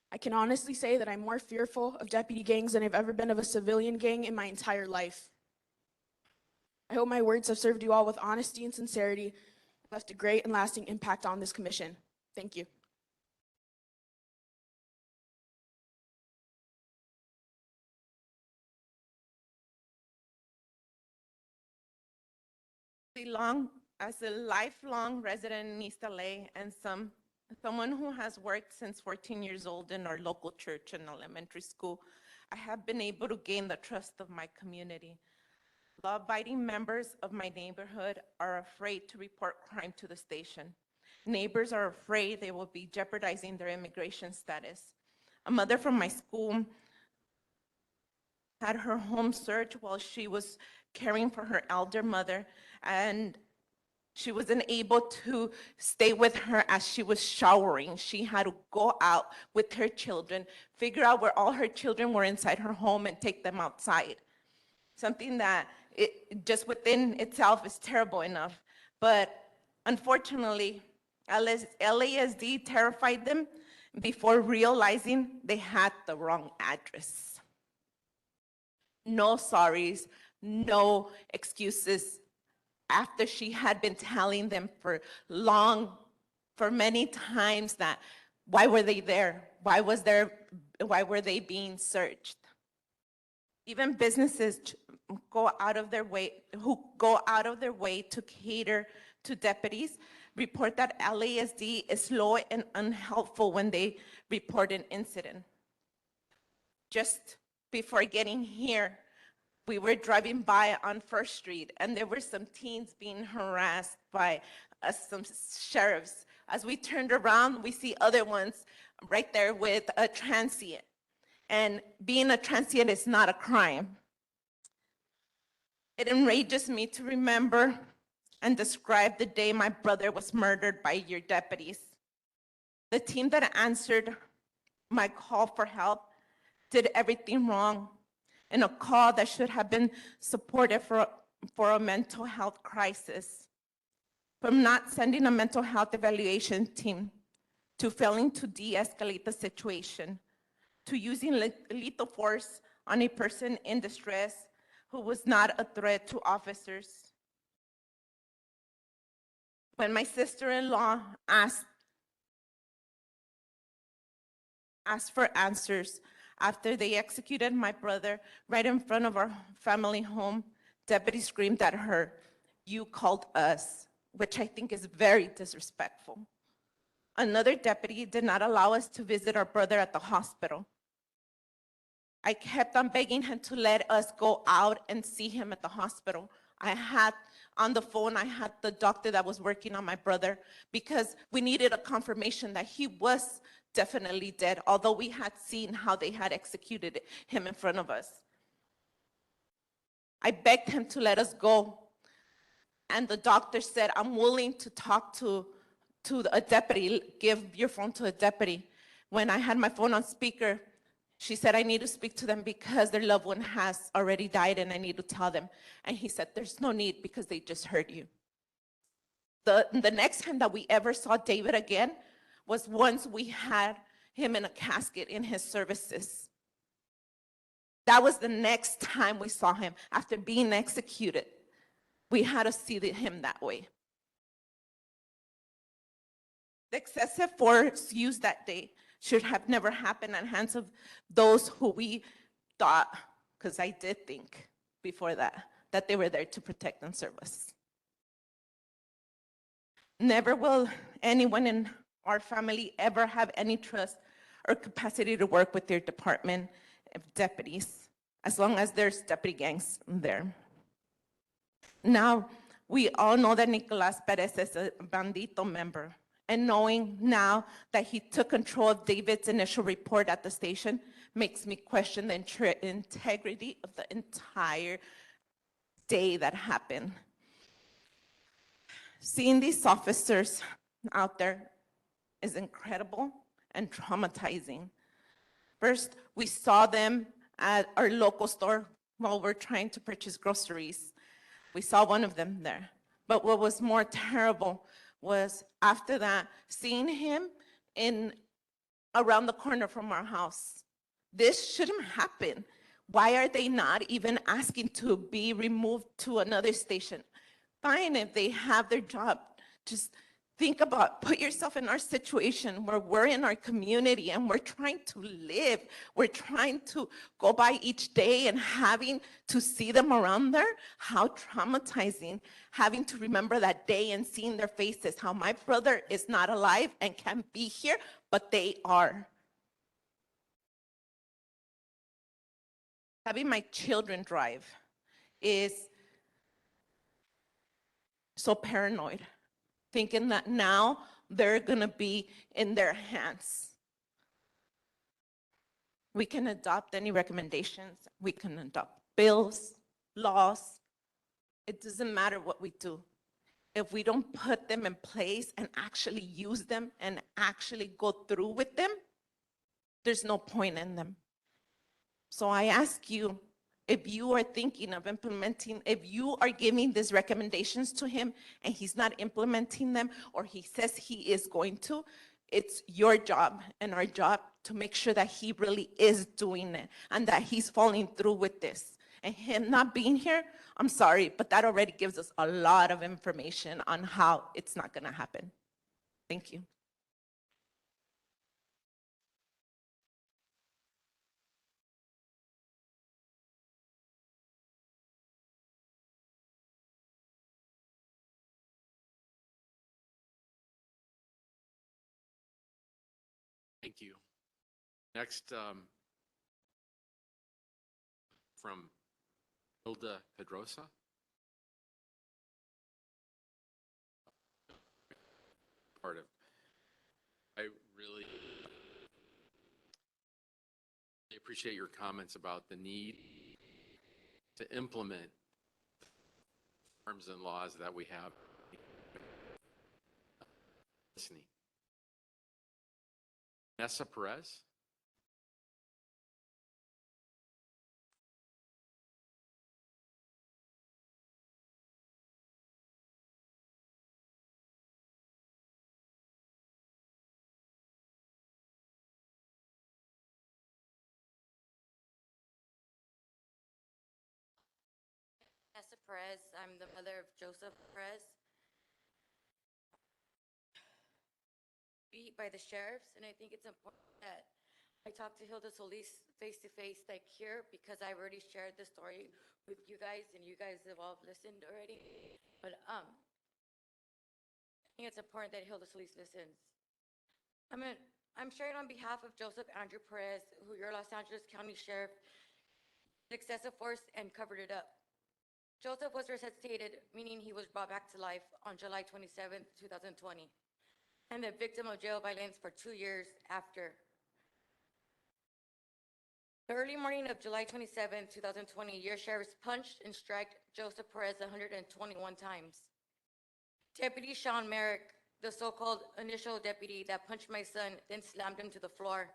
I can honestly say that I'm more fearful of deputy gangs than I've ever been of a civilian gang in my entire life. I hope my words have served you all with honesty and sincerity and left a great and lasting impact on this commission. Thank you. As a lifelong resident in East LA and someone who has worked since 14 years old in our local church and elementary school, I have been able to gain the trust of my community. Law-abiding members of my neighborhood are afraid to report crime to the station. Neighbors are afraid they will be jeopardizing their immigration status. A mother from my school had her home searched while she was caring for her elder mother, and she wasn't able to stay with her as she was showering. She had to go out with her children, figure out where all her children were inside her home and take them outside. Something that just within itself is terrible enough. But unfortunately, LASD terrified them before realizing they had the wrong address. No sorries, no excuses. After she had been telling them for many times that why were they there? Why were they being searched? Even businesses who go out of their way to cater to deputies report that LASD is slow and unhelpful when they report an incident. Just before getting here, we were driving by on First Street, and there were some teens being harassed by some sheriffs. As we turned around, we see other ones right there with a transient. And being a transient is not a crime. It enrages me to remember and describe the day my brother was murdered by your deputies. The team that answered my call for help did everything wrong in a call that should have been supported for a mental health crisis. From not sending a mental health evaluation team, to failing to de-escalate the situation, to using lethal force on a person in distress who was not a threat to officers. When my sister-in-law asked for answers after they executed my brother right in front of our family home, deputy screamed at her, "You called us," which I think is very disrespectful. Another deputy did not allow us to visit our brother at the hospital. I kept on begging him to let us go out and see him at the hospital. On the phone, I had the doctor that was working on my brother because we needed a confirmation that he was definitely dead, although we had seen how they had executed him in front of us. I begged him to let us go, and the doctor said, "I'm willing to talk to a deputy, give your phone to a deputy." When I had my phone on speaker, she said, "I need to speak to them because their loved one has already died and I need to tell them." And he said, "There's no need because they just heard you." The next time that we ever saw David again was once we had him in a casket in his services. That was the next time we saw him after being executed. We had to see him that way. The excessive force used that day should have never happened at hands of those who we thought, because I did think before that they were there to protect and serve us. Never will anyone in our family ever have any trust or capacity to work with their department of deputies, as long as there's deputy gangs there. Now, we all know that Nicolas Perez is a Bandito member, and knowing now that he took control of David's initial report at the station makes me question the integrity of the entire day that happened. Seeing these officers out there is incredible and traumatizing. First, we saw them at our local store while we're trying to purchase groceries. We saw one of them there. But what was more terrible was after that, seeing him around the corner from our house. This shouldn't happen. Why are they not even asking to be removed to another station? Fine if they have their job. Just think about, put yourself in our situation where we're in our community and we're trying to live. We're trying to go by each day and having to see them around there. How traumatizing, having to remember that day and seeing their faces, how my brother is not alive and can't be here, but they are. Having my children drive is so paranoid, thinking that now they're gonna be in their hands. We can adopt any recommendations, we can adopt bills, laws. It doesn't matter what we do. If we don't put them in place and actually use them and actually go through with them, there's no point in them. So I ask you, if you are thinking of implementing, if you are giving these recommendations to him and he's not implementing them, or he says he is going to, it's your job and our job to make sure that he really is doing it and that he's following through with this. And him not being here, I'm sorry, but that already gives us a lot of information on how it's not gonna happen. Thank you. Thank you. Next, from Hilda Pedrosa. Part of, I really appreciate your comments about the need to implement norms and laws that we have. Listening. Nessa Perez. Nessa Perez, I'm the mother of Joseph Perez. Beat by the sheriffs, and I think it's important that I talk to Hilda Solis face to face, like here, because I've already shared the story with you guys, and you guys have all listened already. But I think it's important that Hilda Solis listens. I'm sharing on behalf of Joseph Andrew Perez, who your Los Angeles County Sheriff excessive force and covered it up. Joseph was resuscitated, meaning he was brought back to life on July 27, 2020, and the victim of jail violence for 2 years after. The early morning of July 27, 2020, your sheriffs punched and struck Joseph Perez 121 times. Deputy Sean Merrick, the so-called initial deputy that punched my son, then slammed him to the floor.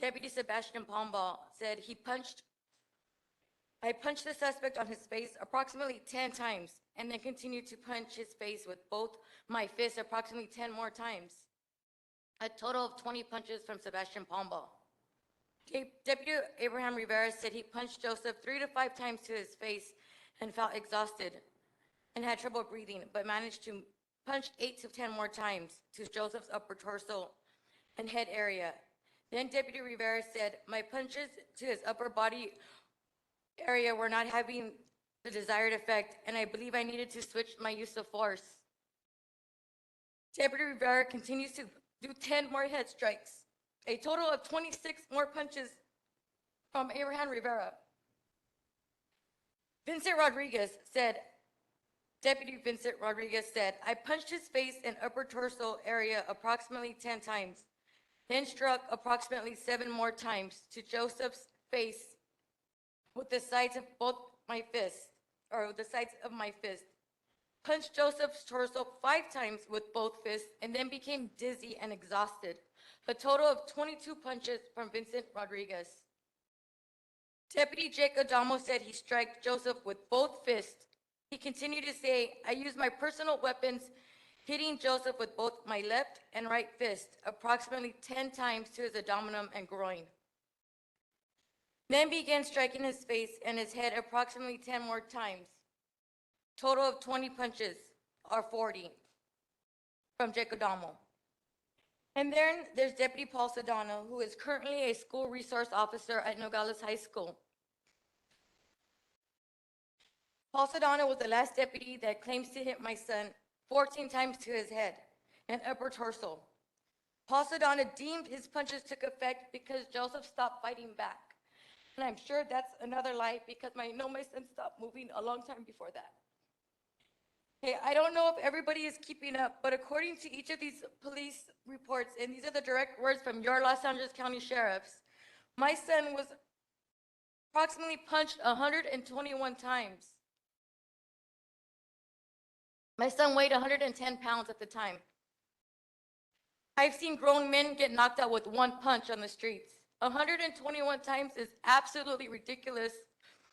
Deputy Sebastian Pombal said I punched the suspect on his face approximately 10 times and then continued to punch his face with both my fists approximately 10 more times. A total of 20 punches from Sebastian Pombal. Deputy Abraham Rivera said he punched Joseph 3 to 5 times to his face and felt exhausted and had trouble breathing, but managed to punched 8 to 10 more times to Joseph's upper torso and head area. Then Deputy Rivera said, my punches to his upper body area were not having the desired effect, and I believe I needed to switch my use of force. Deputy Rivera continues to do 10 more head strikes, a total of 26 more punches from Abraham Rivera. Deputy Vincent Rodriguez said, I punched his face and upper torso area approximately 10 times, then struck approximately 7 more times to Joseph's face with the sides of both my fists, or the sides of my fist. Punched Joseph's torso 5 times with both fists and then became dizzy and exhausted. A total of 22 punches from Vincent Rodriguez. Deputy Jake Adamo said he struck Joseph with both fists. He continued to say, I used my personal weapons, hitting Joseph with both my left and right fist, approximately 10 times to his abdomen and groin. Then began striking his face and his head approximately 10 more times. Total of 20 punches, or 40, from Jake Adamo. And then there's Deputy Paul Sedano, who is currently a school resource officer at Nogales High School. Paul Sedano was the last deputy that claims to hit my son 14 times to his head and upper torso. Paul Sedano deemed his punches took effect because Joseph stopped fighting back. And I'm sure that's another lie because I know my son stopped moving a long time before that. Hey, I don't know if everybody is keeping up, but according to each of these police reports, and these are the direct words from your Los Angeles County sheriffs, my son was approximately punched 121 times. My son weighed 110 pounds at the time. I've seen grown men get knocked out with one punch on the streets. 121 times is absolutely ridiculous.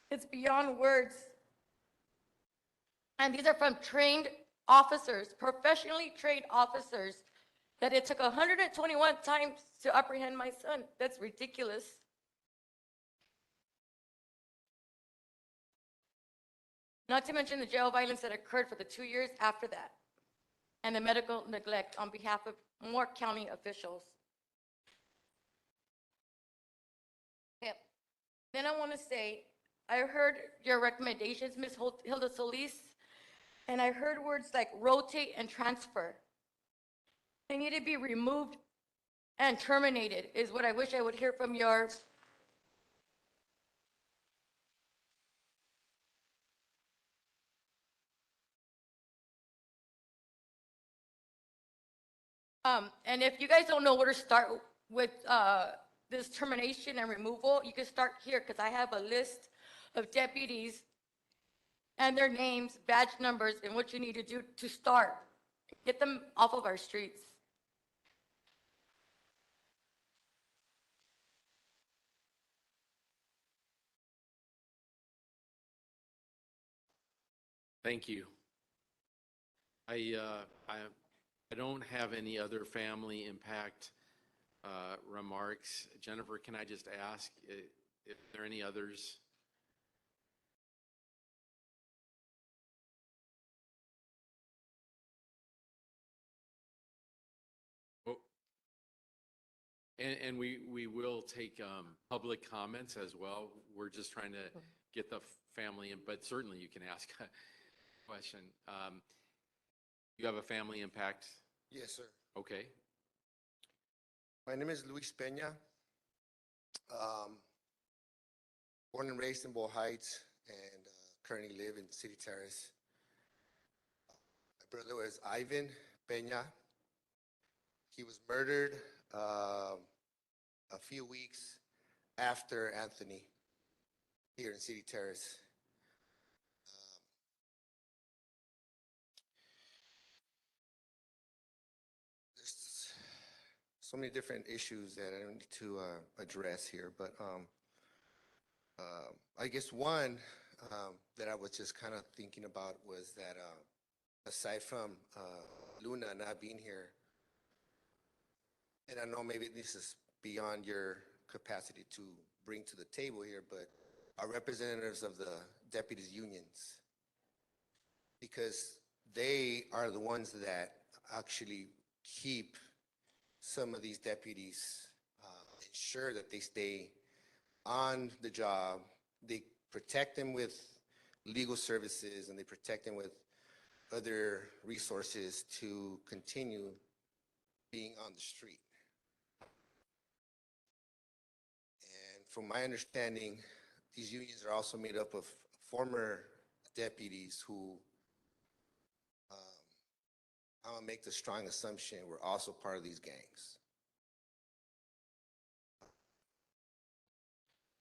It's beyond words. And these are from trained officers, professionally trained officers, that it took 121 times to apprehend my son. That's ridiculous. Not to mention the jail violence that occurred for the 2 years after that, and the medical neglect on behalf of more county officials. Okay. Then I want to say, I heard your recommendations, Ms. Hilda Solis, and I heard words like rotate and transfer. They need to be removed and terminated, is what I wish I would hear from your and if you guys don't know where to start with this termination and removal, you can start here because I have a list of deputies and their names, badge numbers, and what you need to do to start. Get them off of our streets. Thank you. I don't have any other family impact remarks. Jennifer, can I just ask if there are any others? Oh. And we will take public comments as well. We're just trying to get the family in, but certainly you can ask a question. You have a family impact? Yes, sir. Okay. My name is Luis Peña. Born and raised in Bow Heights and currently live in City Terrace. My brother was Ivan Peña. He was murdered a few weeks after Anthony here in City Terrace. There's so many different issues that I don't need to address here, but I guess one that I was just kind of thinking about was that aside from Luna not being here, and I know maybe this is beyond your capacity to bring to the table here, but our representatives of the deputies unions, because they are the ones that actually keep some of these deputies, ensure that they stay on the job. They protect them with legal services and they protect them with other resources to continue being on the street. And from my understanding, these unions are also made up of former deputies who, I'm gonna make the strong assumption, were also part of these gangs.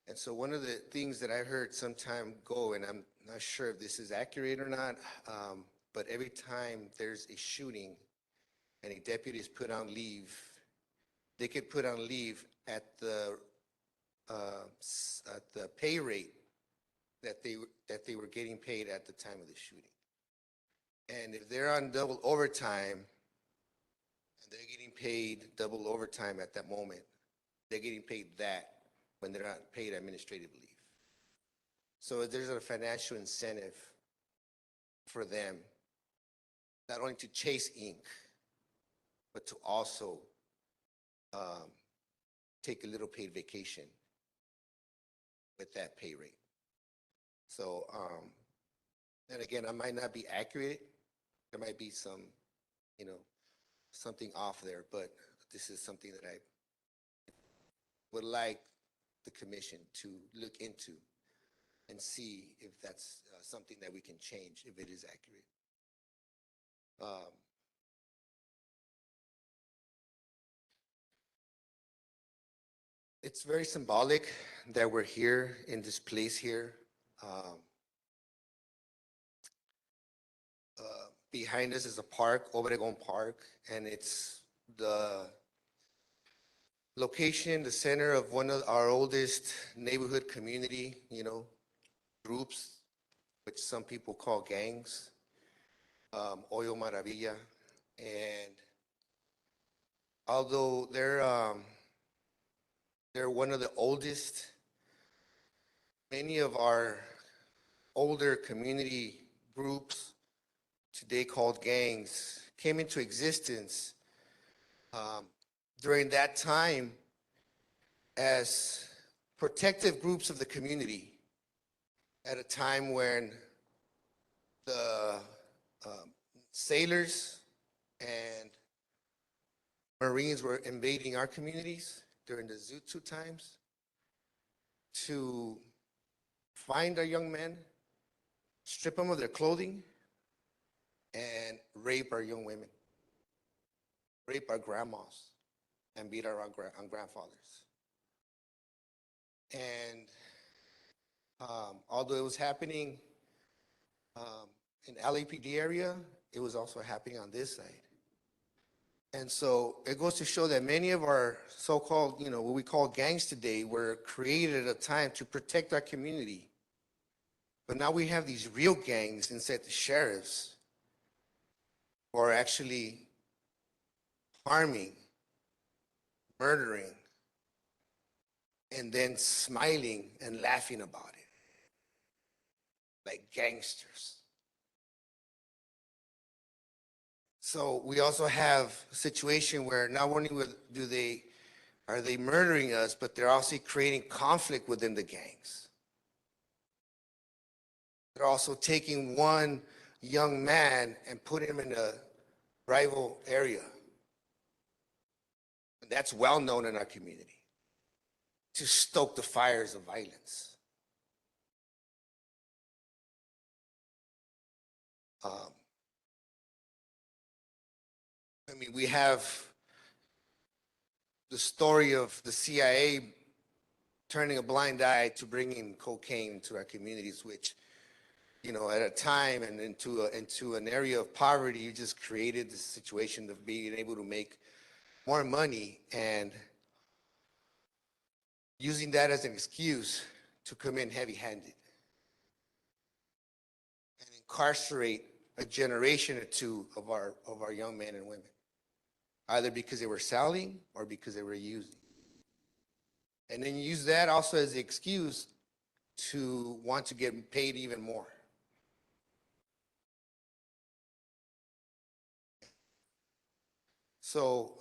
And so one of the things that I heard some time ago, and I'm not sure if this is accurate or not, but every time there's a shooting and a deputy is put on leave, they could put on leave at the pay rate that they were getting paid at the time of the shooting. And if they're on double overtime and they're getting paid double overtime at that moment, they're getting paid that when they're not paid administrative leave. So there's a financial incentive for them, not only to chase ink, but to also take a little paid vacation with that pay rate. So, and again, I might not be accurate. There might be some, something off there, but this is something that I would like the commission to look into and see if that's something that we can change, if it is accurate. It's very symbolic that we're here in this place here. Behind us is a park, Obregon Park, and it's the location, the center of one of our oldest neighborhood community, groups, which some people call gangs, Oyo Maravilla. And although they're one of the oldest, many of our older community groups, today called gangs, came into existence during that time as protective groups of the community at a time when the sailors and Marines were invading our communities during the Zutu times to find our young men, strip them of their clothing, and rape our young women, rape our grandmas, and beat our grandfathers. And although it was happening in LAPD area, it was also happening on this side. And so it goes to show that many of our so-called, what we call gangs today were created at a time to protect our community. But now we have these real gangs inside the sheriffs who are actually harming, murdering, and then smiling and laughing about it, like gangsters. So we also have a situation where not only are they murdering us, but they're also creating conflict within the gangs. They're also taking one young man and putting him in a rival area. And that's well known in our community, to stoke the fires of violence. We have the story of the CIA turning a blind eye to bringing cocaine to our communities, which, at a time and into an area of poverty, you just created this situation of being able to make more money and using that as an excuse to come in heavy-handed and incarcerate a generation or two of our young men and women, either because they were selling or because they were using. And then use that also as the excuse to want to get paid even more. So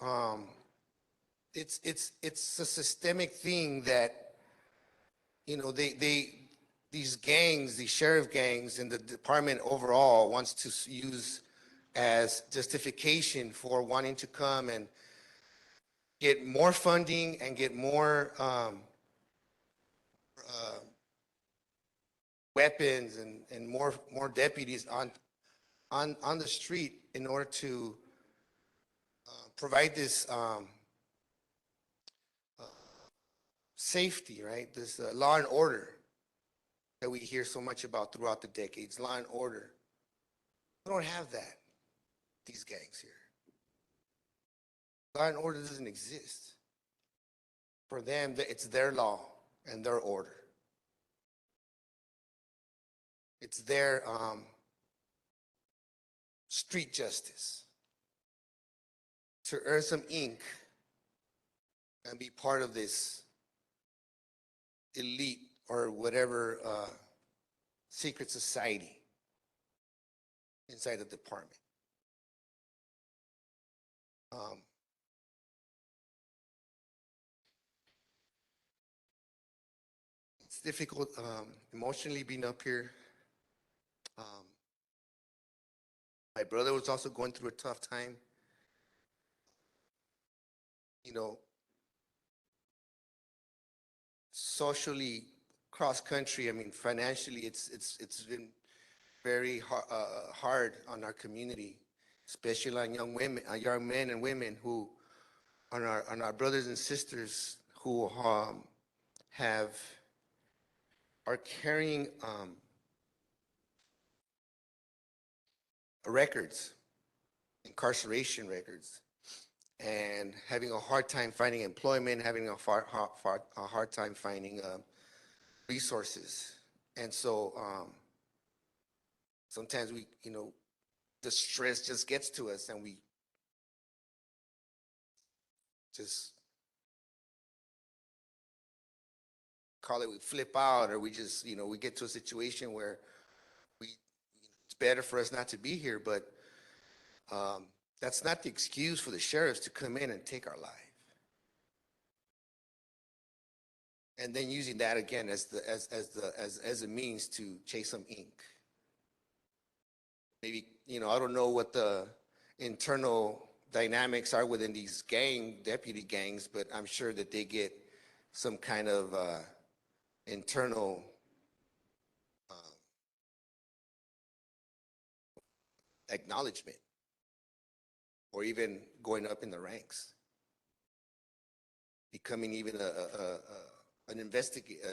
it's a systemic thing that, these gangs, these sheriff gangs and the department overall wants to use as justification for wanting to come and get more funding and get more weapons and more deputies on the street in order to provide this safety, right? This law and order that we hear so much about throughout the decades, law and order. We don't have that, these gangs here. Law and order doesn't exist. For them, it's their law and their order. It's their street justice to earn some ink and be part of this elite or whatever secret society inside the department. It's difficult emotionally being up here. My brother was also going through a tough time. Socially, cross country, I mean, financially, it's been very hard on our community, especially on young women, young men and women who, on our brothers and sisters who are carrying records, incarceration records, and having a hard time finding employment, having a hard time finding resources. And so sometimes we, the stress just gets to us and we just call it, we flip out, or we just, we get to a situation where it's better for us not to be here, but that's not the excuse for the sheriffs to come in and take our life. And then using that again as a means to chase some ink. Maybe, I don't know what the internal dynamics are within these deputy gangs, but I'm sure that they get some kind of internal acknowledgement, or even going up in the ranks, becoming even an investigator,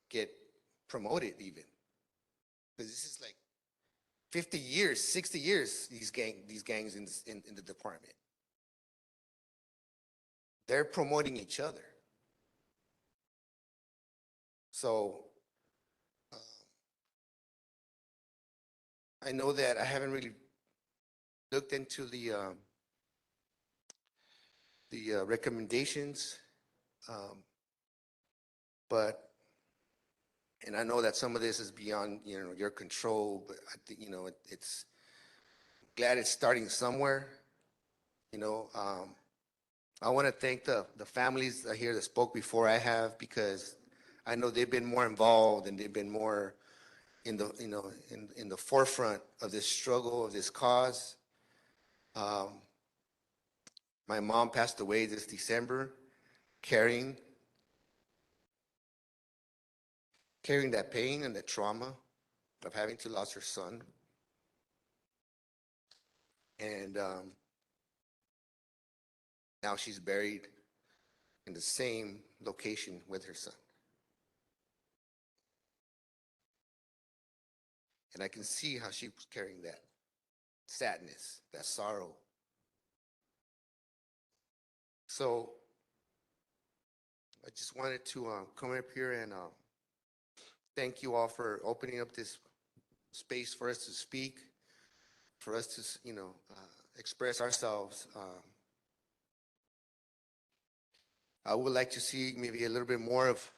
get promoted even. Because this is like 50 years, 60 years, these gangs in the department. They're promoting each other. So I know that I haven't really looked into the recommendations, and I know that some of this is beyond your control, but I think it's glad it's starting somewhere. I want to thank the families here that spoke before I have, because I know they've been more involved and they've been more in the in the forefront of this struggle, of this cause. My mom passed away this December, carrying that pain and that trauma of having to lose her son. And now she's buried in the same location with her son. And I can see how she was carrying that sadness, that sorrow. So I just wanted to come up here and thank you all for opening up this space for us to speak, for us to, express ourselves. I would like to see maybe a little bit more of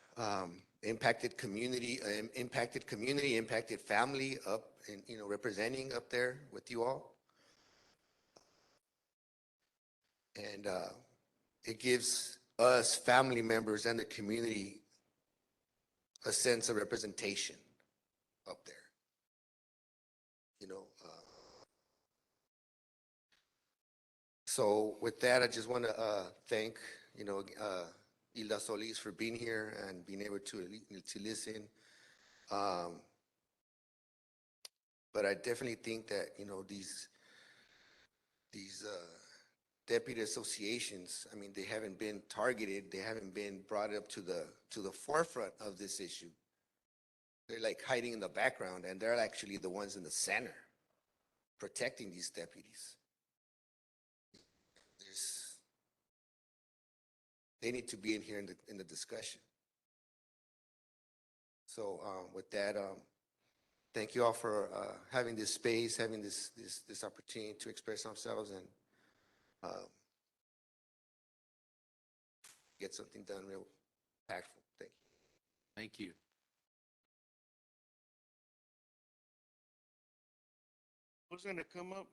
impacted community, impacted family up and, representing up there with you all. And it gives us family members and the community a sense of representation up there. So with that, I just want to thank, Hilda Solis for being here and being able to listen. But I definitely think that, these deputy associations, I mean, they haven't been targeted. They haven't been brought up to the forefront of this issue. They're like hiding in the background, and they're actually the ones in the center protecting these deputies. They need to be in here in the discussion. So with that, thank you all for having this space, having this opportunity to express ourselves and get something done real impactful. Thank you. Thank you. Who's going to come up?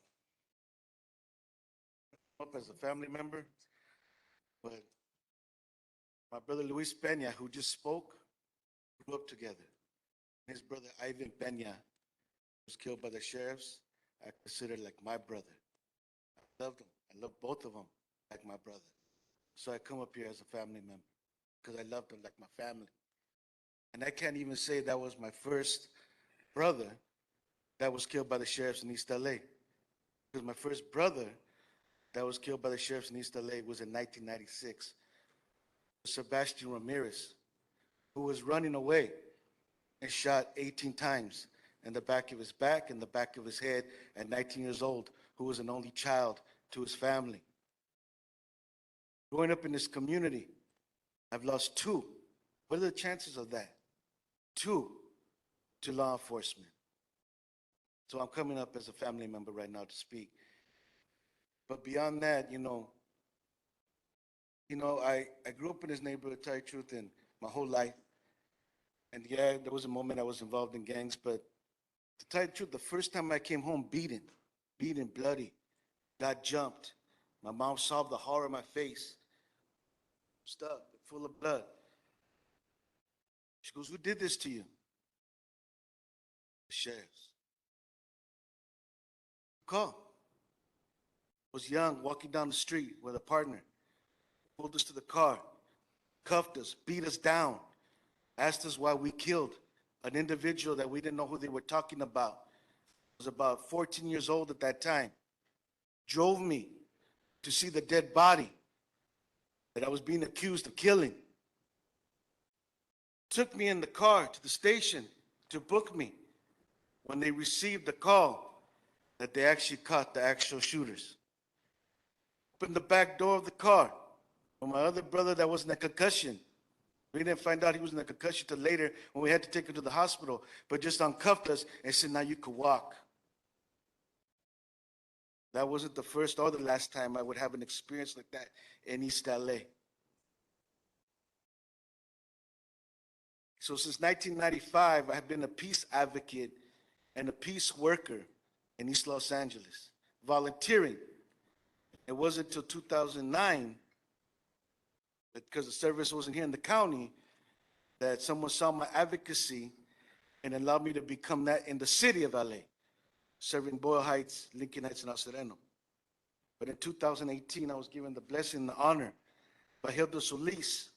Up as a family member, but my brother Luis Peña, who just spoke, grew up together. His brother Ivan Peña was killed by the sheriffs. I consider like my brother. I loved him. I love both of them like my brother. So I come up here as a family member because I loved them like my family. And I can't even say that was my first brother that was killed by the sheriffs in East LA. Because my first brother that was killed by the sheriffs in East LA was in 1996. Sebastian Ramirez, who was running away and shot 18 times in the back of his back and the back of his head at 19 years old, who was an only child to his family. Growing up in this community, I've lost two. What are the chances of that? Two to law enforcement. So I'm coming up as a family member right now to speak. But beyond that, I grew up in this neighborhood, to tell you the truth, and my whole life. And yeah, there was a moment I was involved in gangs, but to tell you the truth, the first time I came home beaten, bloody, got jumped. My mom saw the horror in my face, stuck, full of blood. She goes, "Who did this to you?" The sheriffs. Call. Was young, walking down the street with a partner. Pulled us to the car, cuffed us, beat us down, asked us why we killed an individual that we didn't know who they were talking about. I was about 14 years old at that time. Drove me to see the dead body that I was being accused of killing. Took me in the car to the station to book me when they received the call that they actually caught the actual shooters. Opened the back door of the car. With my other brother that was in a concussion. We didn't find out he was in a concussion till later when we had to take him to the hospital, but just uncuffed us and said, "Now you could walk." That wasn't the first or the last time I would have an experience like that in East LA. So since 1995, I have been a peace advocate and a peace worker in East Los Angeles, volunteering. It wasn't until 2009, because the service wasn't here in the county, that someone saw my advocacy and allowed me to become that in the city of LA, serving Boyle Heights, Lincoln Heights, and El Sereno. But in 2018, I was given the blessing and the honor by Hilda Solis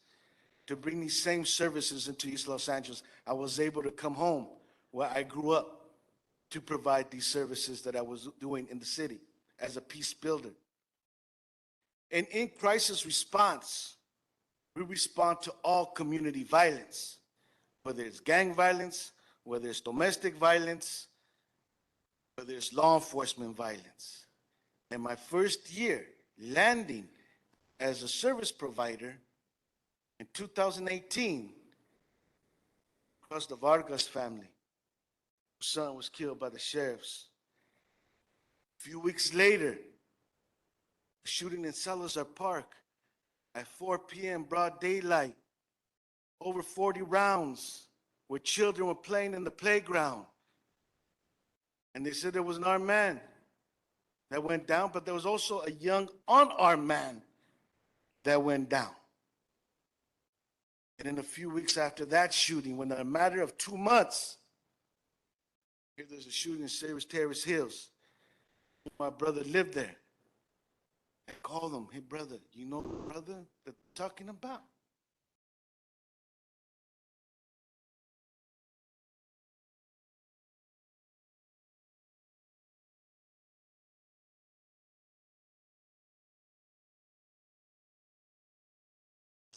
to bring these same services into East Los Angeles. I was able to come home where I grew up to provide these services that I was doing in the city as a peace builder. And in crisis response, we respond to all community violence, whether it's gang violence, whether it's domestic violence, whether it's law enforcement violence. In my first year landing as a service provider in 2018, across the Vargas family, whose son was killed by the sheriffs. A few weeks later, a shooting in Salazar Park at 4 p.m. broad daylight. over 40 rounds where children were playing in the playground. And they said there was an armed man that went down, but there was also a young unarmed man that went down. And in a few weeks after that shooting, within a matter of 2 months, here there's a shooting in Terrace Hills. My brother lived there. I called him, hey brother, you know the brother that they're talking about?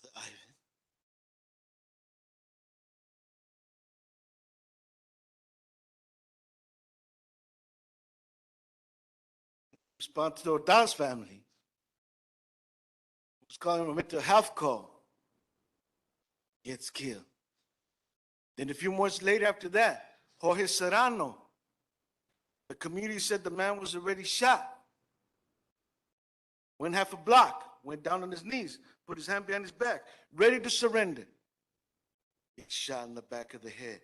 Brother Ivan. Respond to the Ordaz family. Was calling him a mental health call. Gets killed. Then a few months later after that, Jorge Serrano, the community said the man was already shot. Went half a block, went down on his knees, put his hand behind his back, ready to surrender. Gets shot in the back of the head.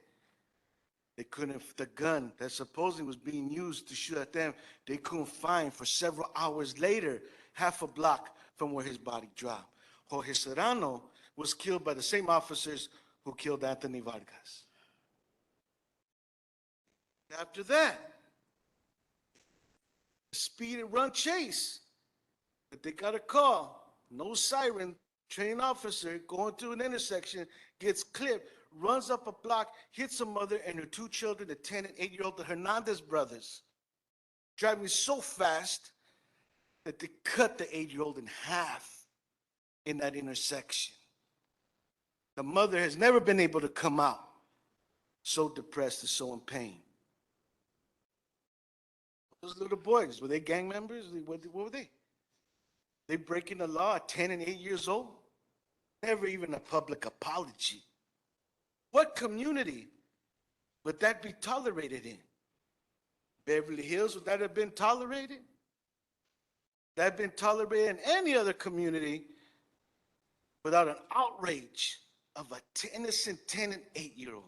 They couldn't, the gun that supposedly was being used to shoot at them, they couldn't find for several hours later, half a block from where his body dropped. Jorge Serrano was killed by the same officers who killed Anthony Vargas. After that, speed and run chase. But they got a call, no siren, trained officer going through an intersection, gets clipped, runs up a block, hits a mother and her 2 children, the 10 and 8-year-old, the Hernandez brothers, driving so fast that they cut the 8-year-old in half in that intersection. The mother has never been able to come out, so depressed and so in pain. Those little boys, were they gang members? What were they? They breaking the law at 10 and 8 years old? Never even a public apology. What community would that be tolerated in? Beverly Hills, would that have been tolerated? That have been tolerated in any other community without an outrage of an innocent 10 and 8-year-old.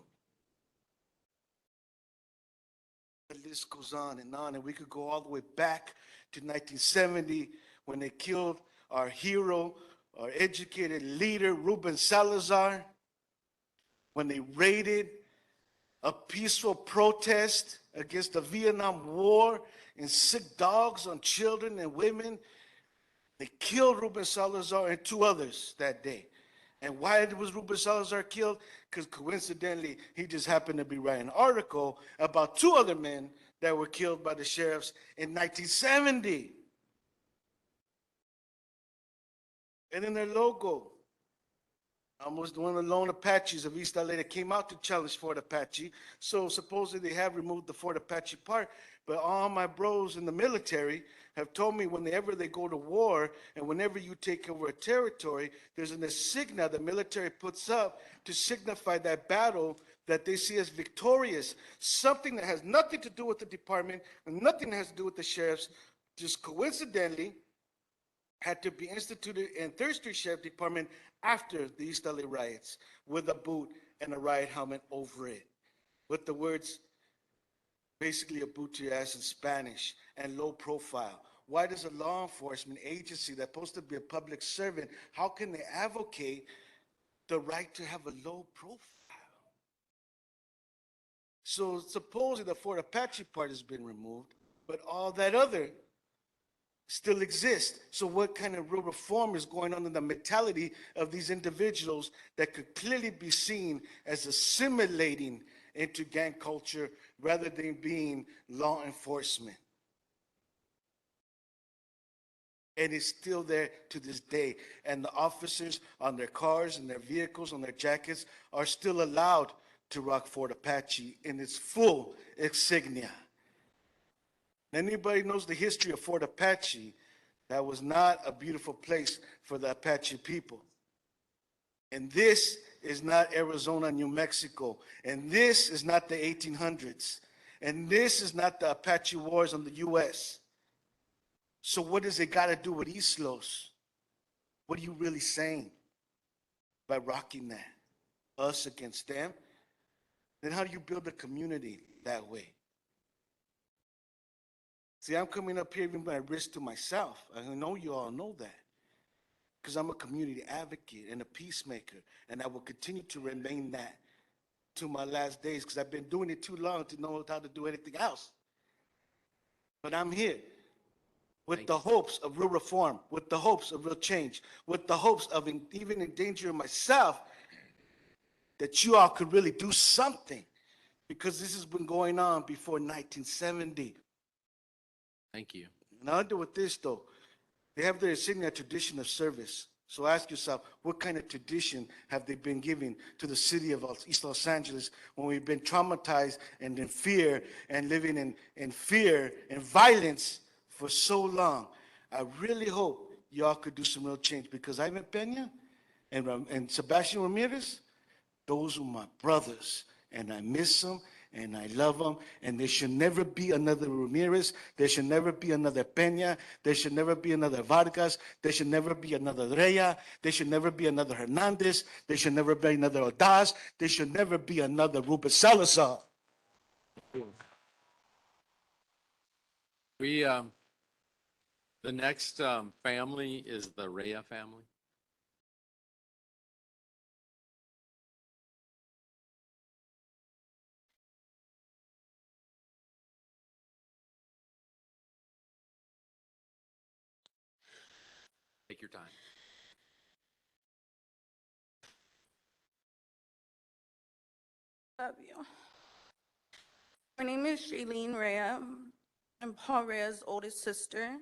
The list goes on, and we could go all the way back to 1970 when they killed our hero, our educated leader, Ruben Salazar, when they raided a peaceful protest against the Vietnam War and sick dogs on children and women. They killed Ruben Salazar and 2 others that day. And why was Ruben Salazar killed? Because coincidentally, he just happened to be writing an article about 2 other men that were killed by the sheriffs in 1970. And then their logo, almost one of the lone Apaches of East LA that came out to challenge Fort Apache. So supposedly they have removed the Fort Apache part, but all my bros in the military have told me whenever they go to war and whenever you take over a territory, there's an insignia the military puts up to signify that battle that they see as victorious. Something that has nothing to do with the department and nothing that has to do with the sheriffs, just coincidentally had to be instituted in 3rd Street Sheriff Department after the East LA riots with a boot and a riot helmet over it with the words, basically a boot to your ass in Spanish, and low profile. Why does a law enforcement agency that's supposed to be a public servant, how can they advocate the right to have a low profile? So supposedly the Fort Apache part has been removed, but all that other still exists. So what kind of real reform is going on in the mentality of these individuals that could clearly be seen as assimilating into gang culture rather than being law enforcement? And it's still there to this day. And the officers on their cars and their vehicles, on their jackets, are still allowed to rock Fort Apache in its full insignia. Anybody knows the history of Fort Apache, that was not a beautiful place for the Apache people. And this is not Arizona, New Mexico. And this is not the 1800s. And this is not the Apache Wars on the U.S. So what does it got to do with Islos? What are you really saying by rocking that? us against them, then how do you build a community that way? See, I'm coming up here even at risk to myself. I know you all know that. Because I'm a community advocate and a peacemaker, and I will continue to remain that to my last days because I've been doing it too long to know how to do anything else. But I'm here with the hopes of real reform, with the hopes of real change, with the hopes of even endangering myself, that you all could really do something, because this has been going on before 1970. Thank you. And I'll do with this, though. They have their insignia tradition of service. So ask yourself, what kind of tradition have they been giving to the city of East Los Angeles when we've been traumatized and in fear and living in fear and violence for so long? I really hope y'all could do some real change, because Ivan Peña and Sebastian Ramirez, those are my brothers, and I miss them, and I love them, and there should never be another Ramirez. There should never be another Peña. There should never be another Vargas. There should never be another Reyes. There should never be another Hernandez. There should never be another Ordaz. There should never be another Ruben Salazar. We, the next family is the Rhea family. Take your time. Love you. My name is Shailene Rhea. I'm Paul Rhea's oldest sister.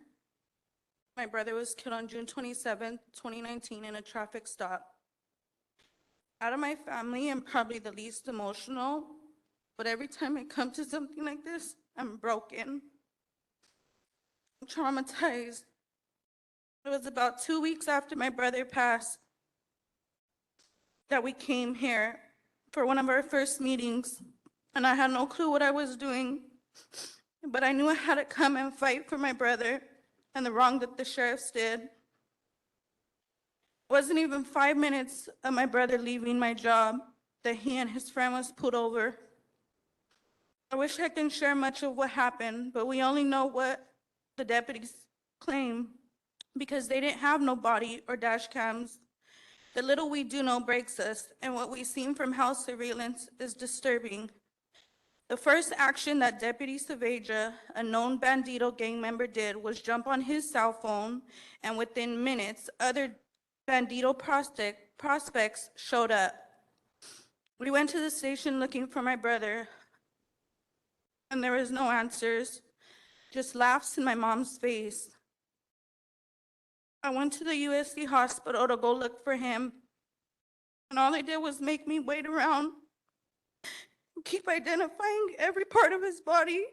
My brother was killed on June 27, 2019 in a traffic stop. Out of my family, I'm probably the least emotional, but every time I come to something like this, I'm broken. I'm traumatized. It was about 2 weeks after my brother passed that we came here for one of our first meetings, and I had no clue what I was doing, but I knew I had to come and fight for my brother and the wrong that the sheriffs did. It wasn't even 5 minutes of my brother leaving my job that he and his friend was pulled over. I wish I can share much of what happened, but we only know what the deputies claim because they didn't have no body or dash cams. The little we do know breaks us, and what we've seen from house surveillance is disturbing. The first action that Deputy Saavedra, a known Bandito gang member, did was jump on his cell phone, and within minutes, other Bandito prospects showed up. We went to the station looking for my brother, and there was no answers, just laughs in my mom's face. I went to the USC hospital to go look for him, and all they did was make me wait around and keep identifying every part of his body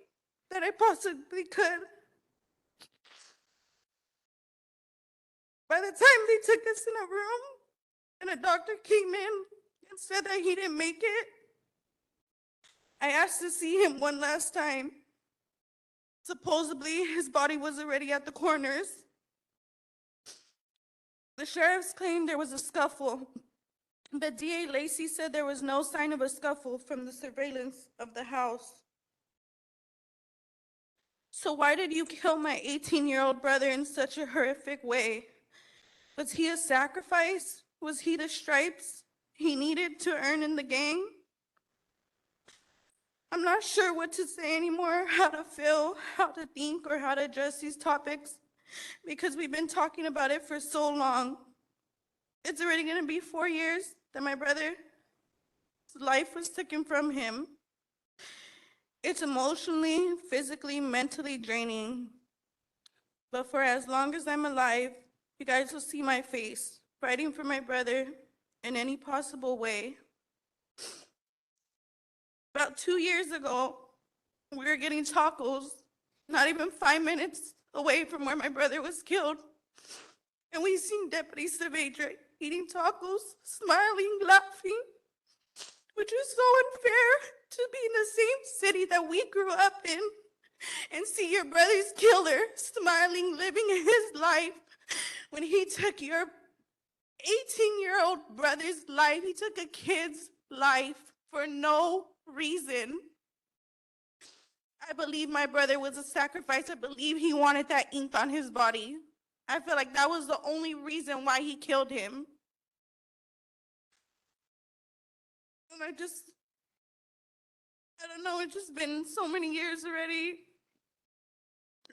that I possibly could. By the time they took us in a room and a doctor came in and said that he didn't make it, I asked to see him one last time. Supposedly, his body was already at the corners. The sheriffs claimed there was a scuffle, but DA Lacey said there was no sign of a scuffle from the surveillance of the house. So why did you kill my 18-year-old brother in such a horrific way? Was he a sacrifice? Was he the stripes he needed to earn in the gang? I'm not sure what to say anymore, how to feel, how to think, or how to address these topics, because we've been talking about it for so long. It's already going to be 4 years that my brother's life was taken from him. It's emotionally, physically, mentally draining. But for as long as I'm alive, you guys will see my face, fighting for my brother in any possible way. About 2 years ago, we were getting tacos, not even 5 minutes away from where my brother was killed. And we seen Deputy Saavedra eating tacos, smiling, laughing, which was so unfair to be in the same city that we grew up in and see your brother's killer smiling, living his life when he took your 18-year-old brother's life. He took a kid's life for no reason. I believe my brother was a sacrifice. I believe he wanted that ink on his body. I feel like that was the only reason why he killed him. And I don't know, it's just been so many years already.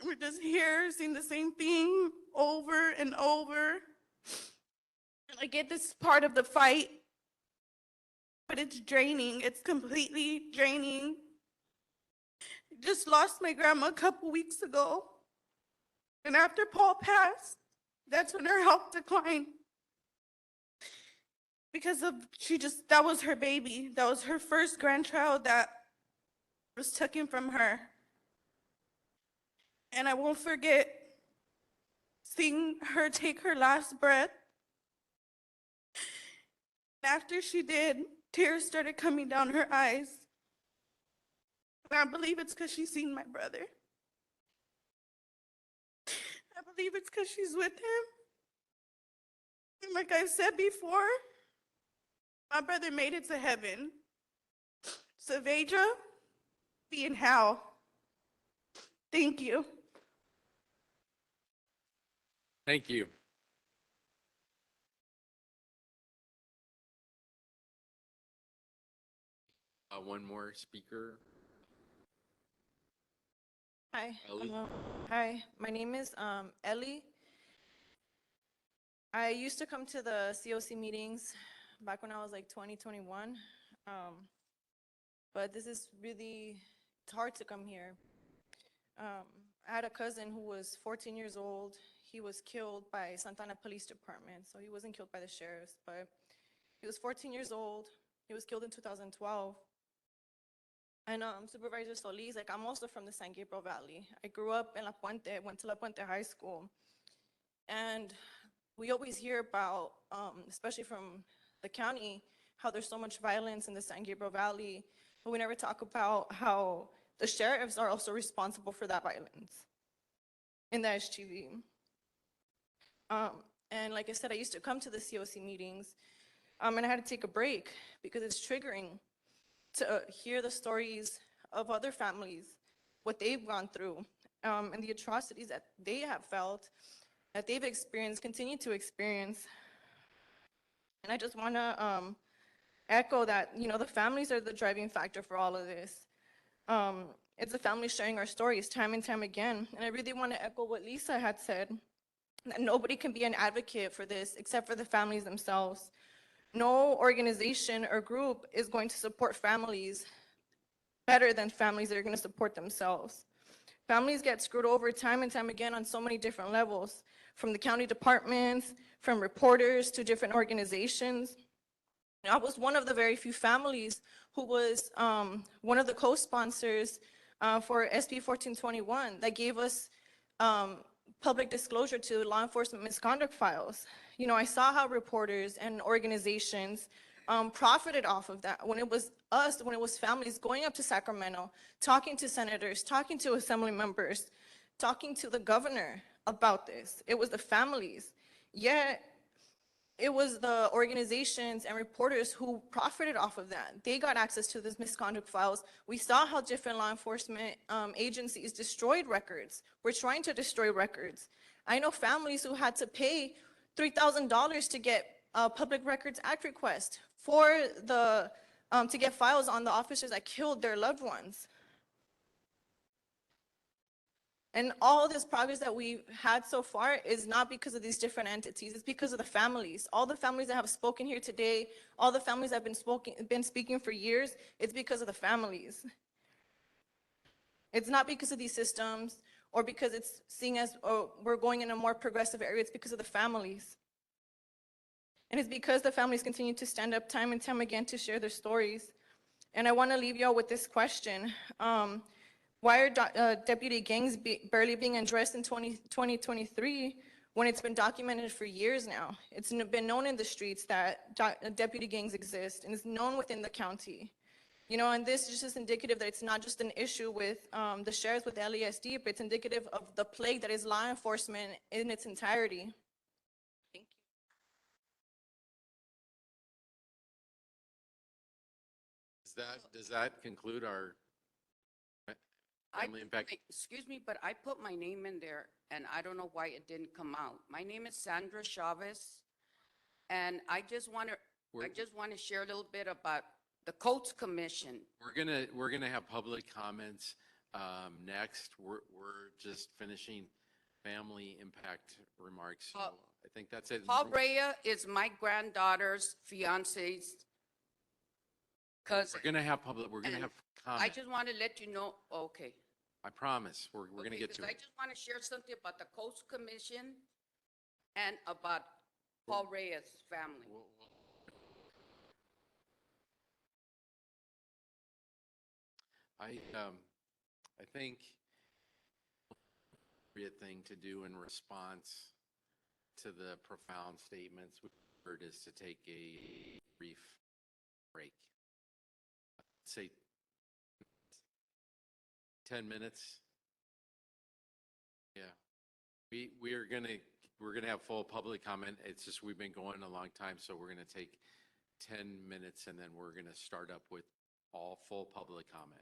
We're just here seeing the same thing over and over. And I get this part of the fight, but it's draining. It's completely draining. Just lost my grandma a couple weeks ago. And after Paul passed, that's when her health declined. Because that was her baby. That was her first grandchild that was taken from her. And I won't forget seeing her take her last breath. After she did, tears started coming down her eyes. And I believe it's because she's seen my brother. I believe it's because she's with him. And like I've said before, my brother made it to heaven. Saavedra, be in hell. Thank you. Thank you. One more speaker. Hi. Ellie? Hi, my name is Ellie. I used to come to the COC meetings back when I was like 20, 21. But this is really, it's hard to come here. I had a cousin who was 14 years old. He was killed by Santana Police Department. So he wasn't killed by the sheriffs, but he was 14 years old. He was killed in 2012. And Supervisor Solis, like I'm also from the San Gabriel Valley. I grew up in La Puente, went to La Puente High School. And we always hear about, especially from the county, how there's so much violence in the San Gabriel Valley, but we never talk about how the sheriffs are also responsible for that violence in the SGV. And like I said, I used to come to the COC meetings, and I had to take a break because it's triggering to hear the stories of other families, what they've gone through, and the atrocities that they have felt, that they've experienced, continue to experience. And I just want to echo that, you know, the families are the driving factor for all of this. It's the families sharing our stories time and time again. And I really want to echo what Lisa had said, that nobody can be an advocate for this except for the families themselves. No organization or group is going to support families better than families that are going to support themselves. Families get screwed over time and time again on so many different levels, from the county departments, from reporters to different organizations. I was one of the very few families who was one of the co-sponsors for SB 1421 that gave us public disclosure to law enforcement misconduct files. You know, I saw how reporters and organizations profited off of that when it was us, when it was families going up to Sacramento, talking to senators, talking to assembly members, talking to the governor about this. It was the families. Yet, it was the organizations and reporters who profited off of that. They got access to these misconduct files. We saw how different law enforcement agencies destroyed records. We're trying to destroy records. I know families who had to pay $3,000 to get a Public Records Act request for the, to get files on the officers that killed their loved ones. And all this progress that we've had so far is not because of these different entities, it's because of the families. All the families that have spoken here today, all the families that have been speaking for years, it's because of the families. It's not because of these systems or because it's seeing as we're going in a more progressive area, it's because of the families. And it's because the families continue to stand up time and time again to share their stories. And I want to leave y'all with this question. Why are deputy gangs barely being addressed in 2023 when it's been documented for years now? It's been known in the streets that deputy gangs exist, and it's known within the county. You know, and this is just indicative that it's not just an issue with the sheriffs with LASD, but it's indicative of the plague that is law enforcement in its entirety. Does that conclude our family impact? Excuse me, but I put my name in there and I don't know why it didn't come out. My name is Sandra Chavez. And I just want to share a little bit about the Coats Commission. We're gonna have public comments next. We're just finishing family impact remarks. So I think that's it. Paul Rea is my granddaughter's fiance's cousin. We're gonna have comments. I just want to let you know, okay. I promise, we're gonna Okay, get to 'cause I it. just want to share something about the Coast Commission and about Paul Reyes' family. I think appropriate thing to do in response to the profound statements we've heard is to take a brief break. Say 10 minutes. Yeah. We're gonna have full public comment. It's just we've been going a long time, so we're gonna take 10 minutes and then we're gonna start up with all full public comment.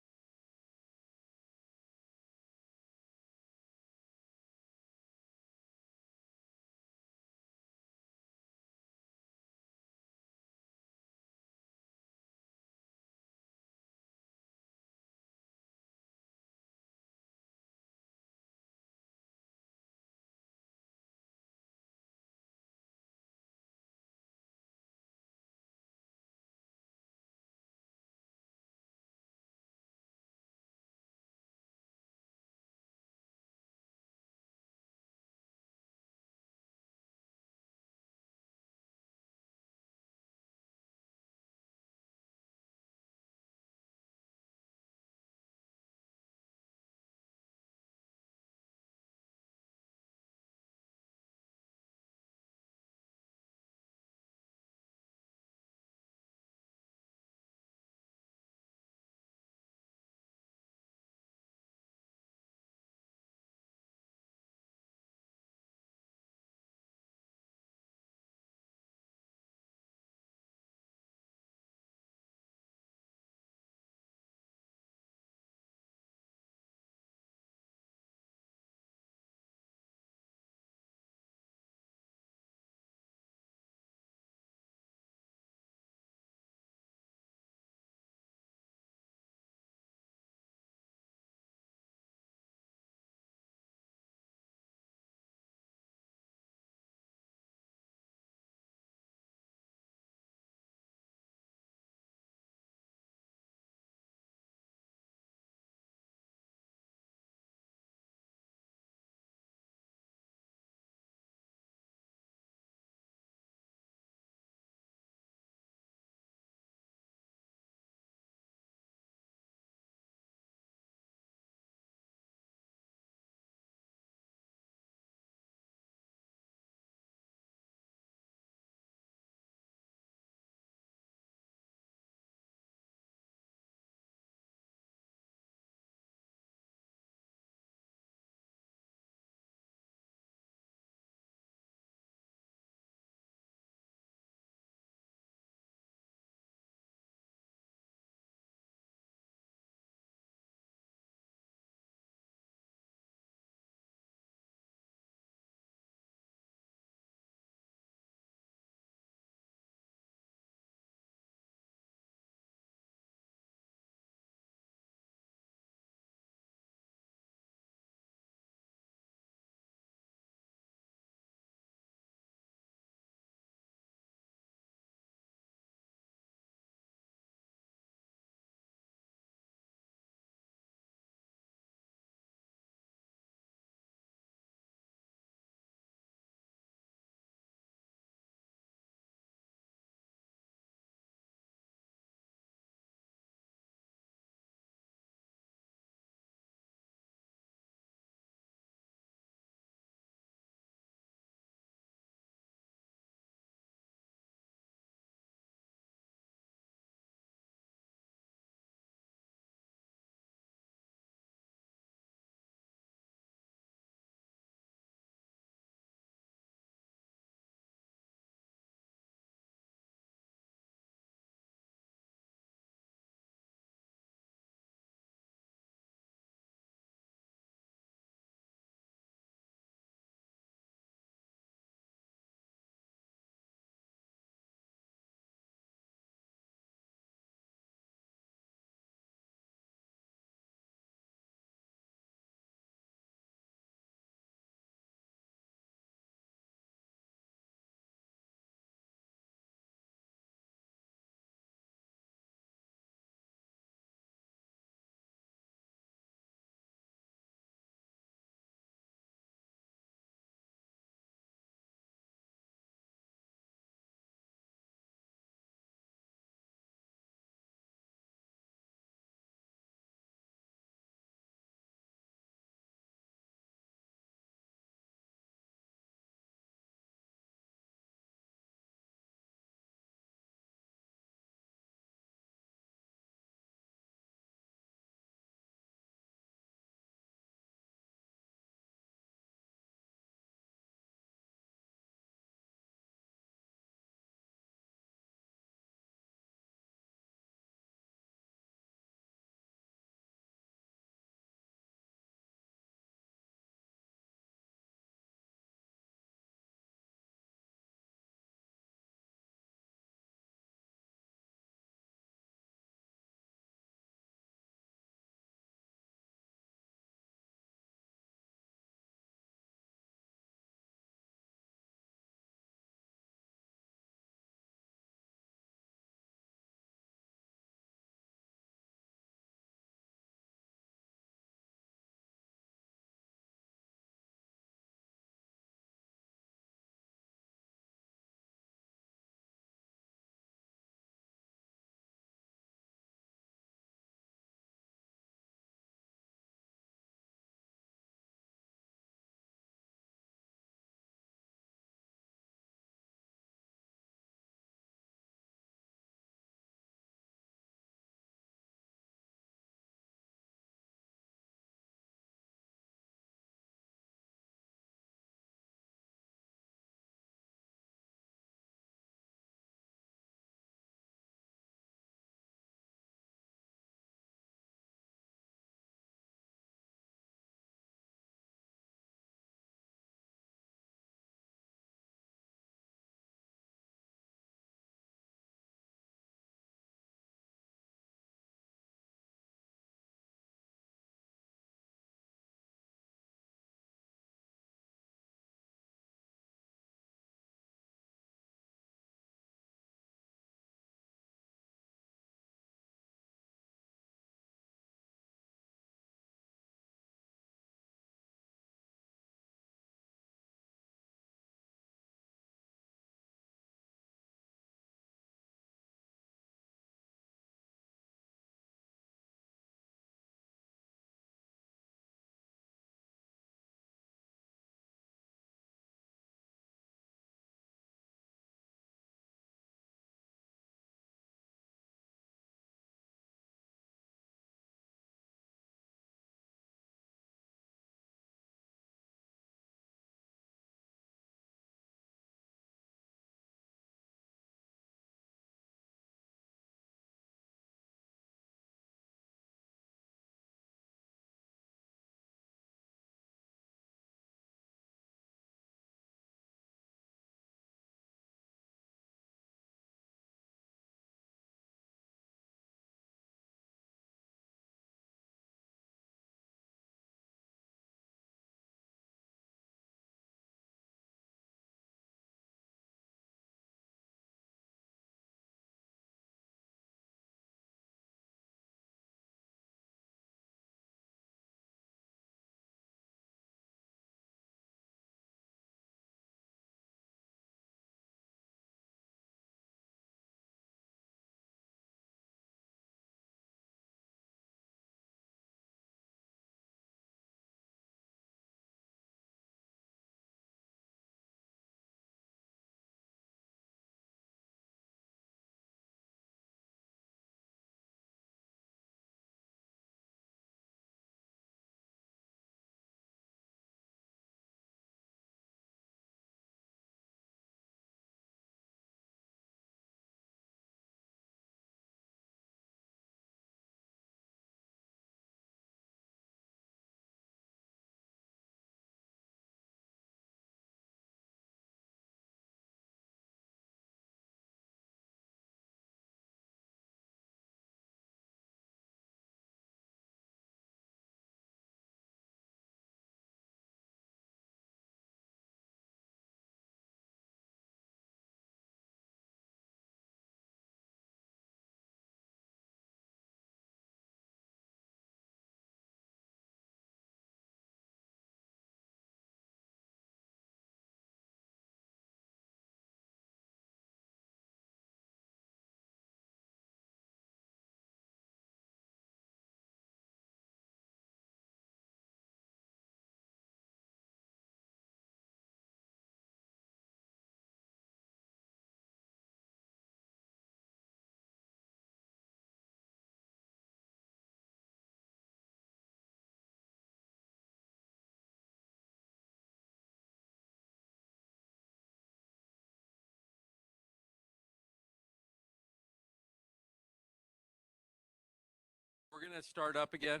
going to start up again.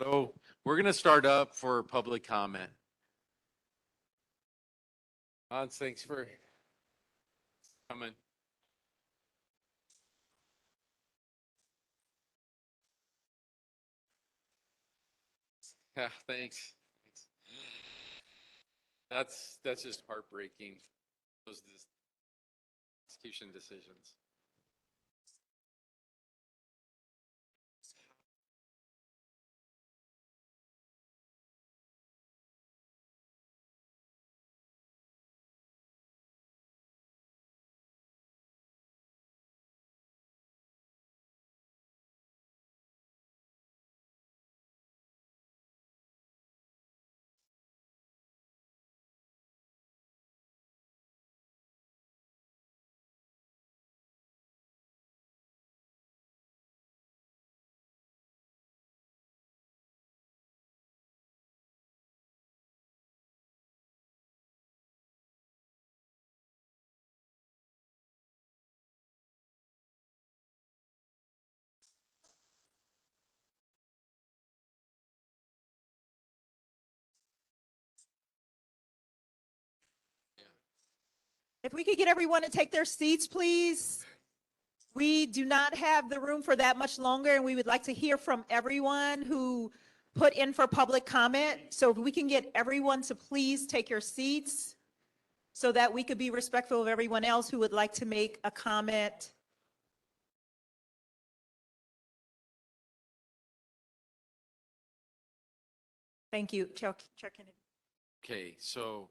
So we're going to start up for public comment. Hans, thanks for coming. Yeah, thanks. That's just heartbreaking. Those execution decisions. If we could get everyone to take their seats, please. We do not have the room for that much longer, and we would like to hear from everyone who put in for public comment. So if we can get everyone to please take your seats so that we could be respectful of everyone else who would like to make a comment. Thank you, Chair Kennedy. Okay, so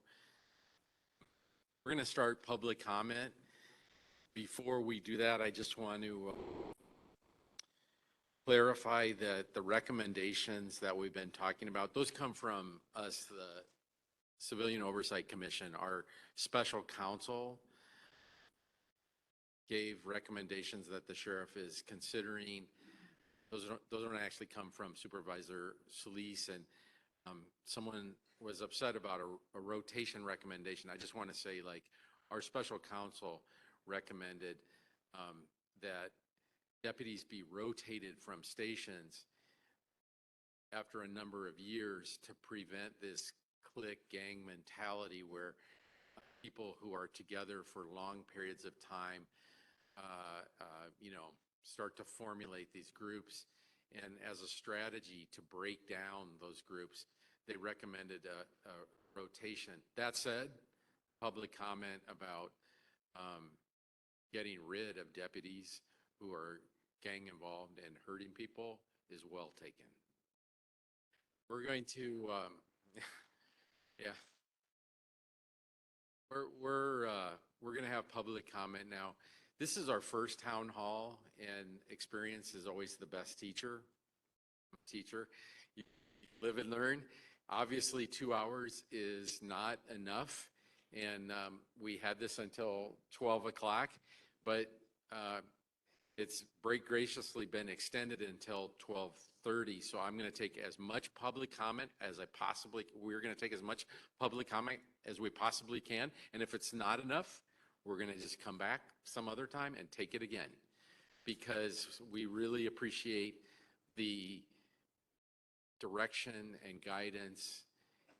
we're going to start public comment. Before we do that, I just want to clarify that the recommendations that we've been talking about, those come from us, the Civilian Oversight Commission. Our special counsel gave recommendations that the sheriff is considering. Those don't actually come from Supervisor Solis, and someone was upset about a rotation recommendation. I just want to say, like, our special counsel recommended that deputies be rotated from stations after a number of years to prevent this clique gang mentality where people who are together for long periods of time, start to formulate these groups. And as a strategy to break down those groups, they recommended a rotation. That said, public comment about getting rid of deputies who are gang involved and hurting people is well taken. We're going to, yeah. We're going to have public comment now. This is our first town hall, and experience is always the best teacher. You live and learn. Obviously, 2 hours is not enough, and we had this until 12 o'clock, but it's graciously been extended until 12:30. So I'm going to take as much public comment as we're going to take as much public comment as we possibly can. And if it's not enough, we're going to just come back some other time and take it again, because we really appreciate the direction and guidance,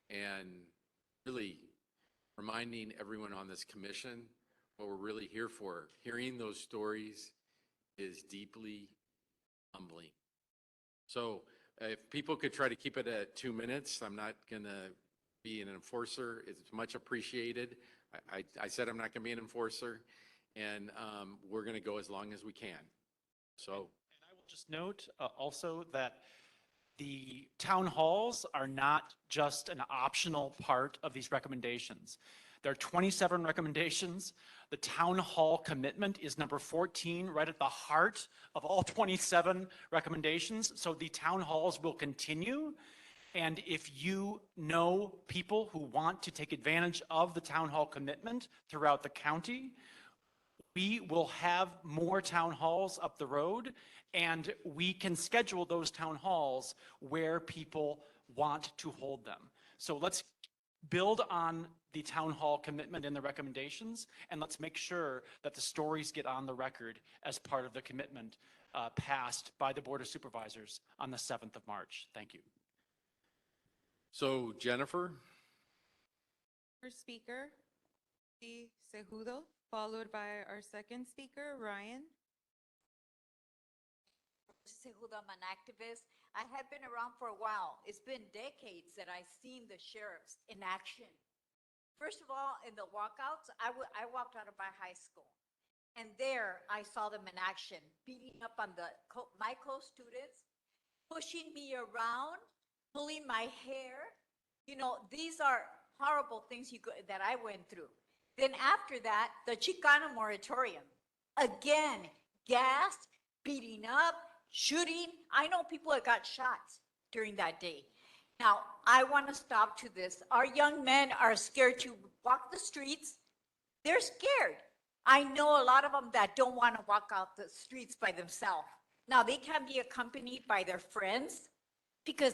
and really reminding everyone on this commission what we're really here for. Hearing those stories is deeply humbling. So if people could try to keep it at 2 minutes, I'm not going to be an enforcer. It's much appreciated. I said I'm not going to be an enforcer, and we're going to go as long as we can. So. And I will just note also that the town halls are not just an optional part of these recommendations. There are 27 recommendations. The town hall commitment is number 14, right at the heart of all 27 recommendations. So the town halls will continue. And if you know people who want to take advantage of the town hall commitment throughout the county, we will have more town halls up the road, and we can schedule those town halls where people want to hold them. So let's build on the town hall commitment and the recommendations, and let's make sure that the stories get on the record as part of the commitment passed by the Board of Supervisors on the 7th of March. Thank you. So Jennifer? First speaker, Cejudo, followed by our second speaker, Ryan. Cejudo, I'm an activist. I have been around for a while. It's been decades that I've seen the sheriffs in action. First of all, in the walkouts, I walked out of my high school, and there I saw them in action, beating up on my co-students, pushing me around, pulling my hair. You know, these are horrible things that I went through. Then after that, the Chicano moratorium, again, gassed, beating up, shooting. I know people that got shots during that day. Now, I want to stop to this. Our young men are scared to walk the streets. They're scared. I know a lot of them that don't want to walk out the streets by themselves. Now, they can be accompanied by their friends because,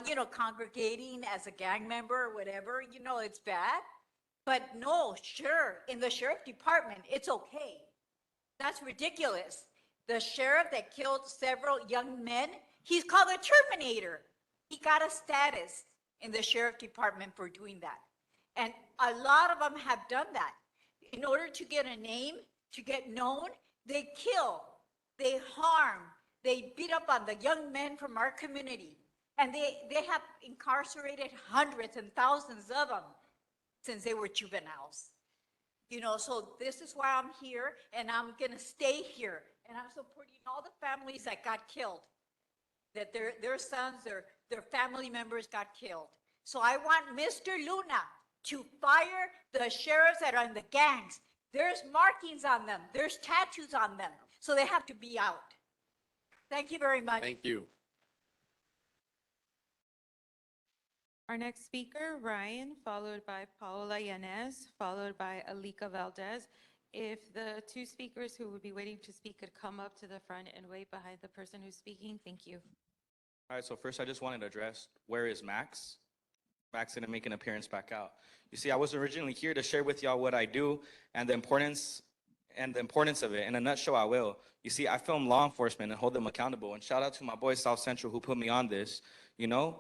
you know, congregating as a gang member or whatever, you know, it's bad. But no, sure, in the sheriff department, it's okay. That's ridiculous. The sheriff that killed several young men, he's called a Terminator. He got a status in the sheriff department for doing that. And a lot of them have done that. In order to get a name, to get known, they kill, they harm, they beat up on the young men from our community. And they have incarcerated hundreds and thousands of them since they were juveniles. You know, so this is why I'm here, and I'm gonna stay here. And I'm supporting all the families that got killed, that their sons, their family members got killed. So I want Mr. Luna to fire the sheriffs that are in the gangs. There's markings on them. There's tattoos on them. So they have to be out. Thank you very much. Thank you. Our next speaker, Ryan, followed by Paola Yanez, followed by Alika Valdez. If the two speakers who would be waiting to speak could come up to the front and wait behind the person who's speaking, thank you. All right, so first I just wanted to address, where is Max? Max didn't make an appearance back out. You see, I was originally here to share with y'all what I do and the importance of it. In a nutshell, I will. You see, I film law enforcement and hold them accountable. And shout out to my boy South Central who put me on this, you know?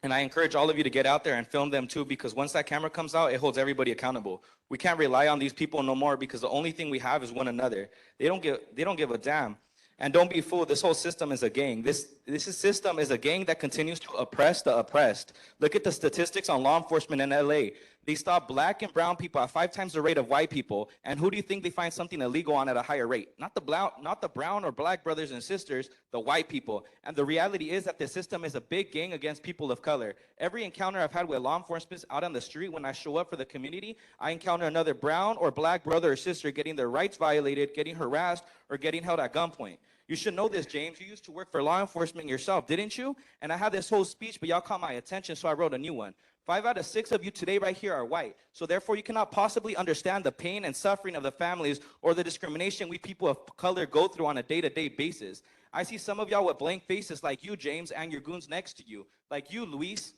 And I encourage all of you to get out there and film them too, because once that camera comes out, it holds everybody accountable. We can't rely on these people no more because the only thing we have is one another. They don't give a damn. And don't be fooled, this whole system is a gang. This system is a gang that continues to oppress the oppressed. Look at the statistics on law enforcement in LA. They stop black and brown people at 5 times the rate of white people. And who do you think they find something illegal on at a higher rate? Not the brown or black brothers and sisters, the white people. And the reality is that the system is a big gang against people of color. Every encounter I've had with law enforcement out on the street, when I show up for the community, I encounter another brown or black brother or sister getting their rights violated, getting harassed, or getting held at gunpoint. You should know this, James. You used to work for law enforcement yourself, didn't you? And I had this whole speech, but y'all caught my attention, so I wrote a new one. 5 out of 6 of you today right here are white. So therefore, you cannot possibly understand the pain and suffering of the families or the discrimination we people of color go through on a day-to-day basis. I see some of y'all with blank faces like you, James, and your goons next to you. Like you, Luis.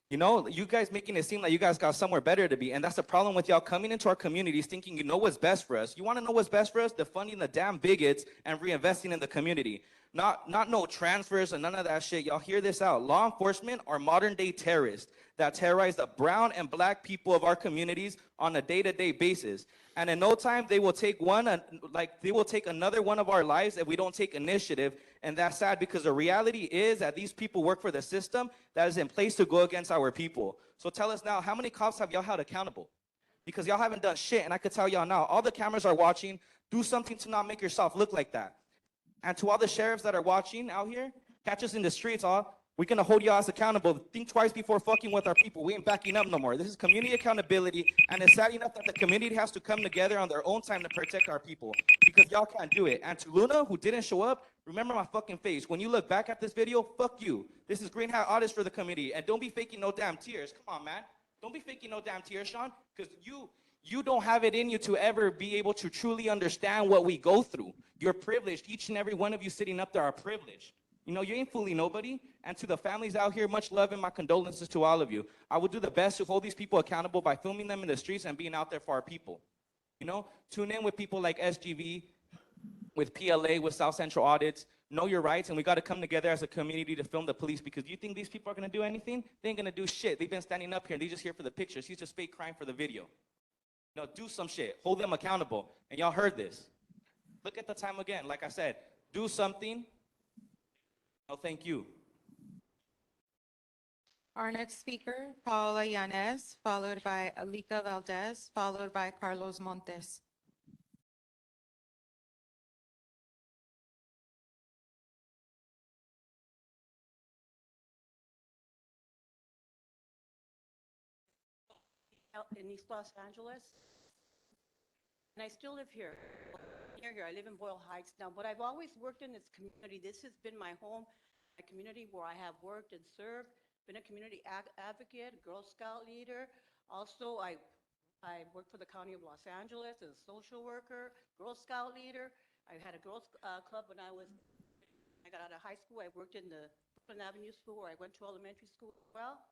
You know, you guys making it seem like you guys got somewhere better to be. And that's the problem with y'all coming into our communities thinking you know what's best for us. You want to know what's best for us? Defunding the damn bigots and reinvesting in the community. Not no transfers and none of that shit. Y'all hear this out. Law enforcement are modern day terrorists that terrorize the brown and black people of our communities on a day-to-day basis. And in no time, they will take another one of our lives if we don't take initiative. And that's sad because the reality is that these people work for the system that is in place to go against our people. So tell us now, how many cops have y'all held accountable? Because y'all haven't done shit. And I could tell y'all now, all the cameras are watching. Do something to not make yourself look like that. And to all the sheriffs that are watching out here, catch us in the streets, all. We're going to hold y'all as accountable. Think twice before fucking with our people. We ain't backing up no more. This is community accountability, and it's sad enough that the community has to come together on their own time to protect our people because y'all can't do it. And to Luna, who didn't show up, remember my fucking face. When you look back at this video, fuck you. This is Green Hat Audits for the community, and don't be faking no damn tears. Come on, man. Don't be faking no damn tears, Sean, because you don't have it in you to ever be able to truly understand what we go through. You're privileged. Each and every one of you sitting up there are privileged. You know, you ain't fooling nobody. And to the families out here, much love and my condolences to all of you. I will do the best to hold these people accountable by filming them in the streets and being out there for our people. You know, tune in with people like SGV, with PLA, with South Central Audits. Know your rights, and we got to come together as a community to film the police, because you think these people are going to do anything? They ain't going to do shit. They've been standing up here, and they're just here for the pictures. He's just fake crying for the video. No, do some shit. Hold them accountable. And y'all heard this. Look at the time again. Like I said, do something. No, thank you. Our next speaker, Paola Yanez, followed by Alika Valdez, followed by Carlos Montes. In East Los Angeles, and I still live here. Near here, I live in Boyle Heights now, but I've always worked in this community. This has been my home, my community where I have worked and served, been a community advocate, Girl Scout leader. Also, I worked for the County of Los Angeles as a social worker, Girl Scout leader. I had a girls club when I got out of high school. I worked in the Brooklyn Avenue School where I went to elementary school as well.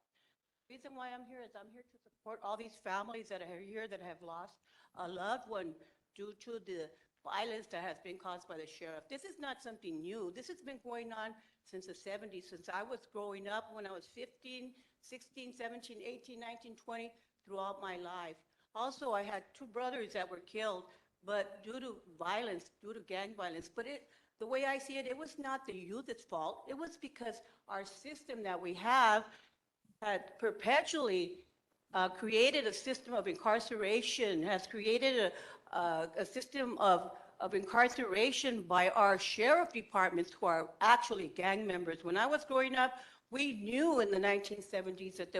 The reason why I'm here is I'm here to support all these families that are here that have lost a loved one due to the violence that has been caused by the sheriff. This is not something new. This has been going on since the 70s, since I was growing up when I was 15, 16, 17, 18, 19, 20, throughout my life. Also, I had 2 brothers that were killed, but due to violence, due to gang violence. But the way I see it, it was not the youth's fault. It was because our system that we have had perpetually created a system of incarceration, has created a system of incarceration by our sheriff departments who are actually gang members. When I was growing up, we knew in the 1970s that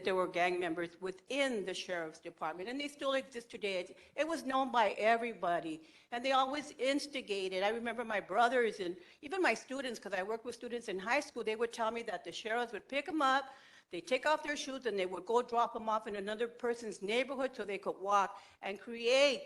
there were gang members within the sheriff's department, and they still exist today. It was known by everybody, and they always instigated. I remember my brothers and even my students, because I worked with students in high school, they would tell me that the sheriffs would pick them up, they take off their shoes, and they would go drop them off in another person's neighborhood so they could walk and create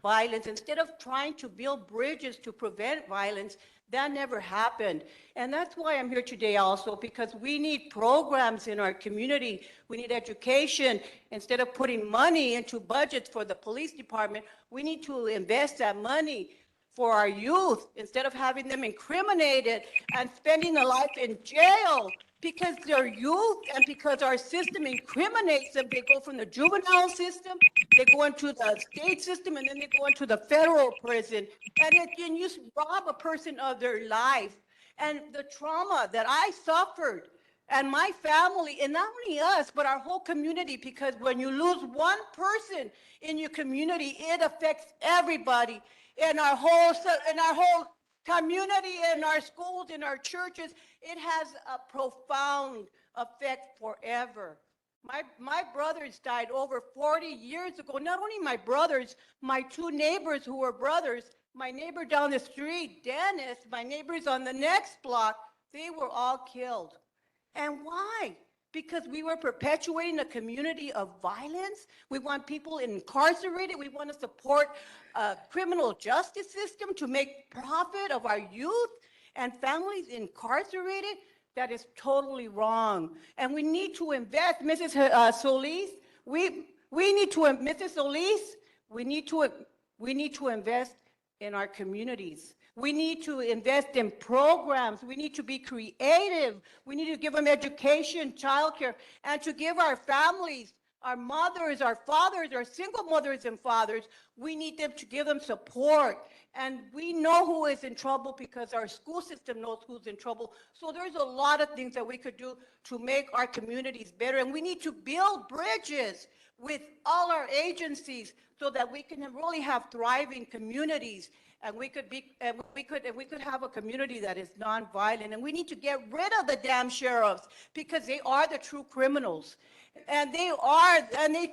violence. Instead of trying to build bridges to prevent violence, that never happened. And that's why I'm here today also, because we need programs in our community. We need education. Instead of putting money into budgets for the police department, we need to invest that money for our youth instead of having them incriminated and spending a life in jail because they're youth and because our system incriminates them. They go from the juvenile system, they go into the state system, and then they go into the federal prison. And you rob a person of their life. And the trauma that I suffered and my family, and not only us, but our whole community, because when you lose one person in your community, it affects everybody in our whole, community, in our schools, in our churches. It has a profound effect forever. My brothers died over 40 years ago. Not only my brothers, my two neighbors who were brothers, my neighbor down the street, Dennis, my neighbors on the next block, they were all killed. And why? Because we were perpetuating a community of violence. We want people incarcerated. We want to support a criminal justice system to make profit of our youth and families incarcerated. That is totally wrong. And we need to invest, Mrs. Solis, we need to, Mrs. Solis, we need to invest in our communities. We need to invest in programs. We need to be creative. We need to give them education, childcare, and to give our families, our mothers, our fathers, our single mothers and fathers, we need them to give them support. And we know who is in trouble because our school system knows who's in trouble. So there's a lot of things that we could do to make our communities better. And we need to build bridges with all our agencies so that we can really have thriving communities. And we could have a community that is nonviolent. And we need to get rid of the damn sheriffs because they are the true criminals. And they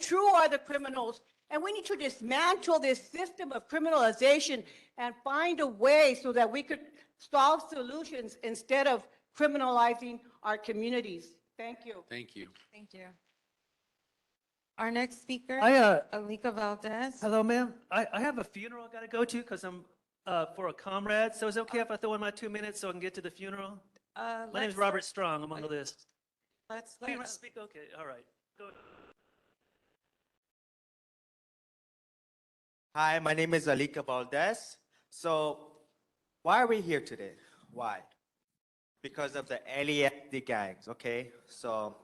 true are the criminals. And we need to dismantle this system of criminalization and find a way so that we could solve solutions instead of criminalizing our communities. Thank you. Thank you. Thank you. Our next speaker, I, Alika Valdez. hello, ma'am. I have a funeral I gotta go to because I'm for a comrade. So is it okay if I throw in my 2 minutes so I can get to the funeral? My name's Robert Strong. I'm on the list. Oh, you want to speak? Okay, all right. Go ahead. Hi, my name is Alika Valdez. So why are we here today? Why? Because of the LASD gangs, okay? So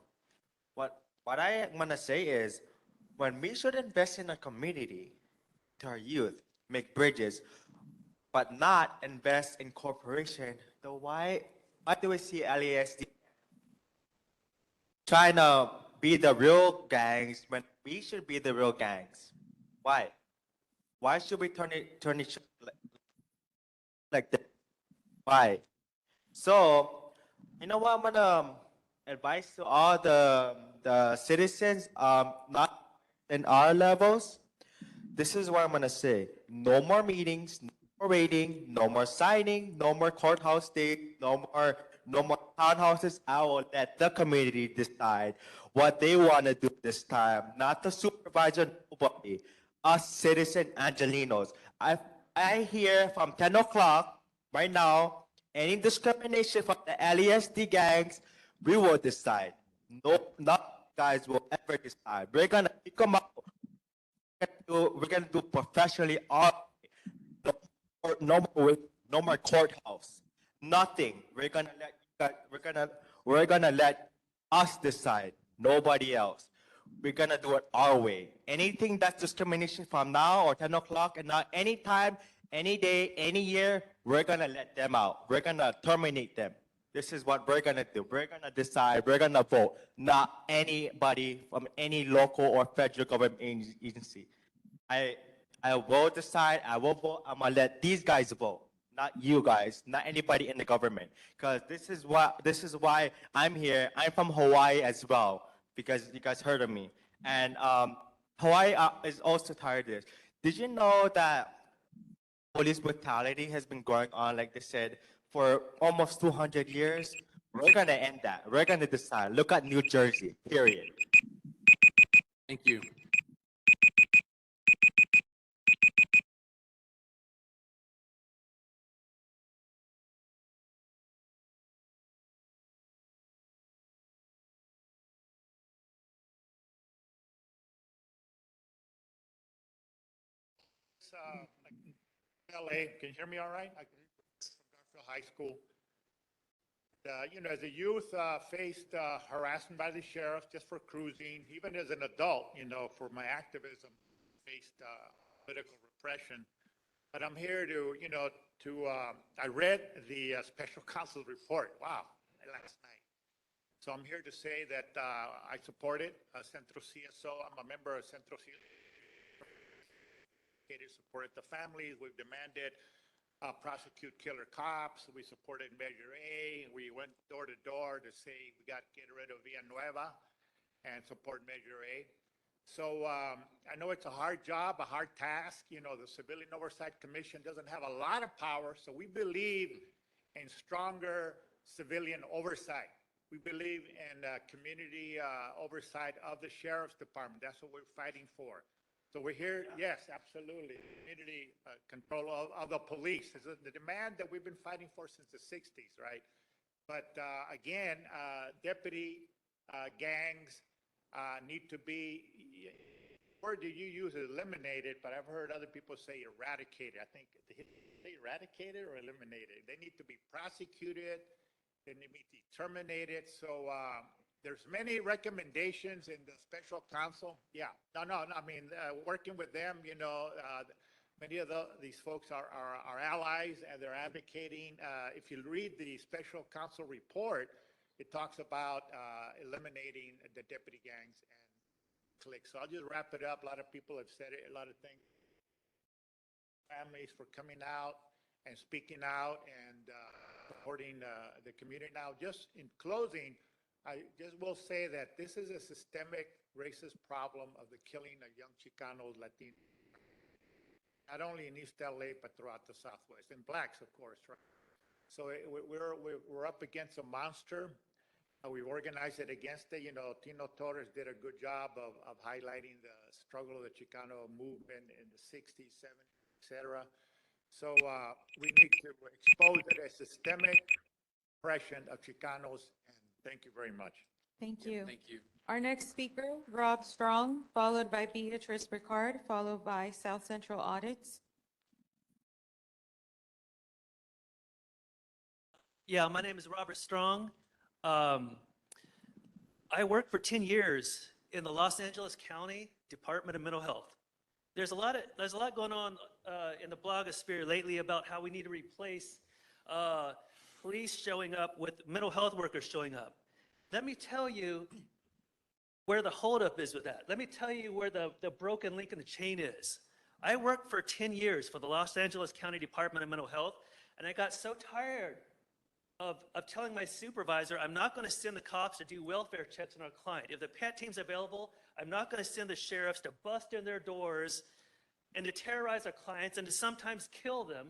what I want to say is when we should invest in a community to our youth, make bridges, but not invest in corporation, then why do we see LASD trying to be the real gangs when we should be the real gangs? Why? Why should we turn it like that? Why? So, you know what I'm gonna advise to all the citizens, not in our levels. This is what I'm gonna say. No more meetings, no more raiding, no more signing, no more courthouse days, no more townhouses. I will let the community decide what they want to do this time, not the supervisor, nobody. Us citizen Angelinos. I hear from 10 o'clock right now, any discrimination from the LASD gangs, we will decide. No, not guys will ever decide. We're gonna pick them up. We're gonna do professionally all. No more courthouse. Nothing. We're gonna let us decide. Nobody else. We're gonna do it our way. Anything that's discrimination from now or 10 o'clock and not any time, any day, any year, we're gonna let them out. We're gonna terminate them. This is what we're gonna do. We're gonna decide, we're gonna vote, not anybody from any local or federal government agency. I will decide, I will vote, I'm gonna let these guys vote, not you guys, not anybody in the government. Because this is why I'm here. I'm from Hawaii as well, because you guys heard of me. And Hawaii is also tired of this. Did you know that police brutality has been going on, like they said, for almost 200 years? We're gonna end that. We're gonna decide. Look at New Jersey, period. Thank you. LA, can you hear me all right? I can from Garfield High School. As a youth, faced harassment by the sheriff just for cruising. Even as an adult, for my activism, faced political repression. But I'm here to, I read the special counsel's report. Wow, last night. So I'm here to say that I support it. Centro CSO, I'm a member of Centro CSO. Supported the families. We've demanded prosecute killer cops. We supported Measure A. We went door to door to say we got to get rid of Villanueva and support Measure A. So I know it's a hard job, a hard task. You know, the Civilian Oversight Commission doesn't have a lot of power, so we believe in stronger civilian oversight. We believe in community oversight of the Sheriff's Department. That's what we're fighting for. So we're here, yes, absolutely, community control of the police. It's the demand that we've been fighting for since the 60s, right? But again, deputy gangs need to be, word that you use is eliminated, but I've heard other people say eradicated. I think, they eradicated or eliminated? They need to be prosecuted. They need to be terminated. So there's many recommendations in the special counsel. Yeah, no, I mean, working with them, you know, many of these folks are allies and they're advocating. If you read the special counsel report, it talks about eliminating the deputy gangs and cliques. So I'll just wrap it up. A lot of people have said it, a lot of things. Families for coming out and speaking out and supporting the community. Now, just in closing, I just will say that this is a systemic racist problem of the killing of young Chicanos, Latinos, not only in East LA, but throughout the Southwest, and blacks, of course, right? So we're up against a monster. We've organized it against it. You know, Tino Torres did a good job of highlighting the struggle of the Chicano movement in the 60s, 70s, et cetera. So we need to expose it as systemic oppression of Chicanos. And thank you very much. Thank you. Thank you. Our next speaker, Rob Strong, followed by Beatrice Ricard, followed by South Central Audits. Yeah, my name is Robert Strong. I worked for 10 years in the Los Angeles County Department of Mental Health. There's a lot going on in the blogosphere lately about how we need to replace police showing up with mental health workers showing up. Let me tell you where the holdup is with that. Let me tell you where the broken link in the chain is. I worked for 10 years for the Los Angeles County Department of Mental Health, and I got so tired of telling my supervisor, I'm not going to send the cops to do welfare checks on our client. If the PAT team's available, I'm not going to send the sheriffs to bust in their doors and to terrorize our clients and to sometimes kill them,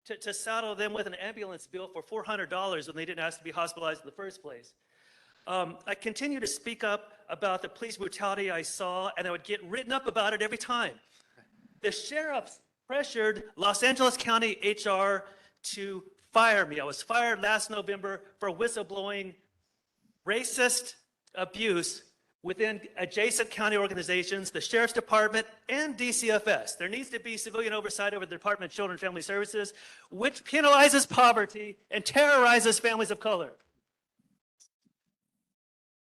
to saddle them with an ambulance bill for $400 when they didn't ask to be hospitalized in the first place. I continue to speak up about the police brutality I saw, and I would get written up about it every time. The sheriffs pressured Los Angeles County HR to fire me. I was fired last November for whistleblowing racist abuse within adjacent county organizations, the Sheriff's Department, and DCFS. There needs to be civilian oversight over the Department of Children and Family Services, which penalizes poverty and terrorizes families of color.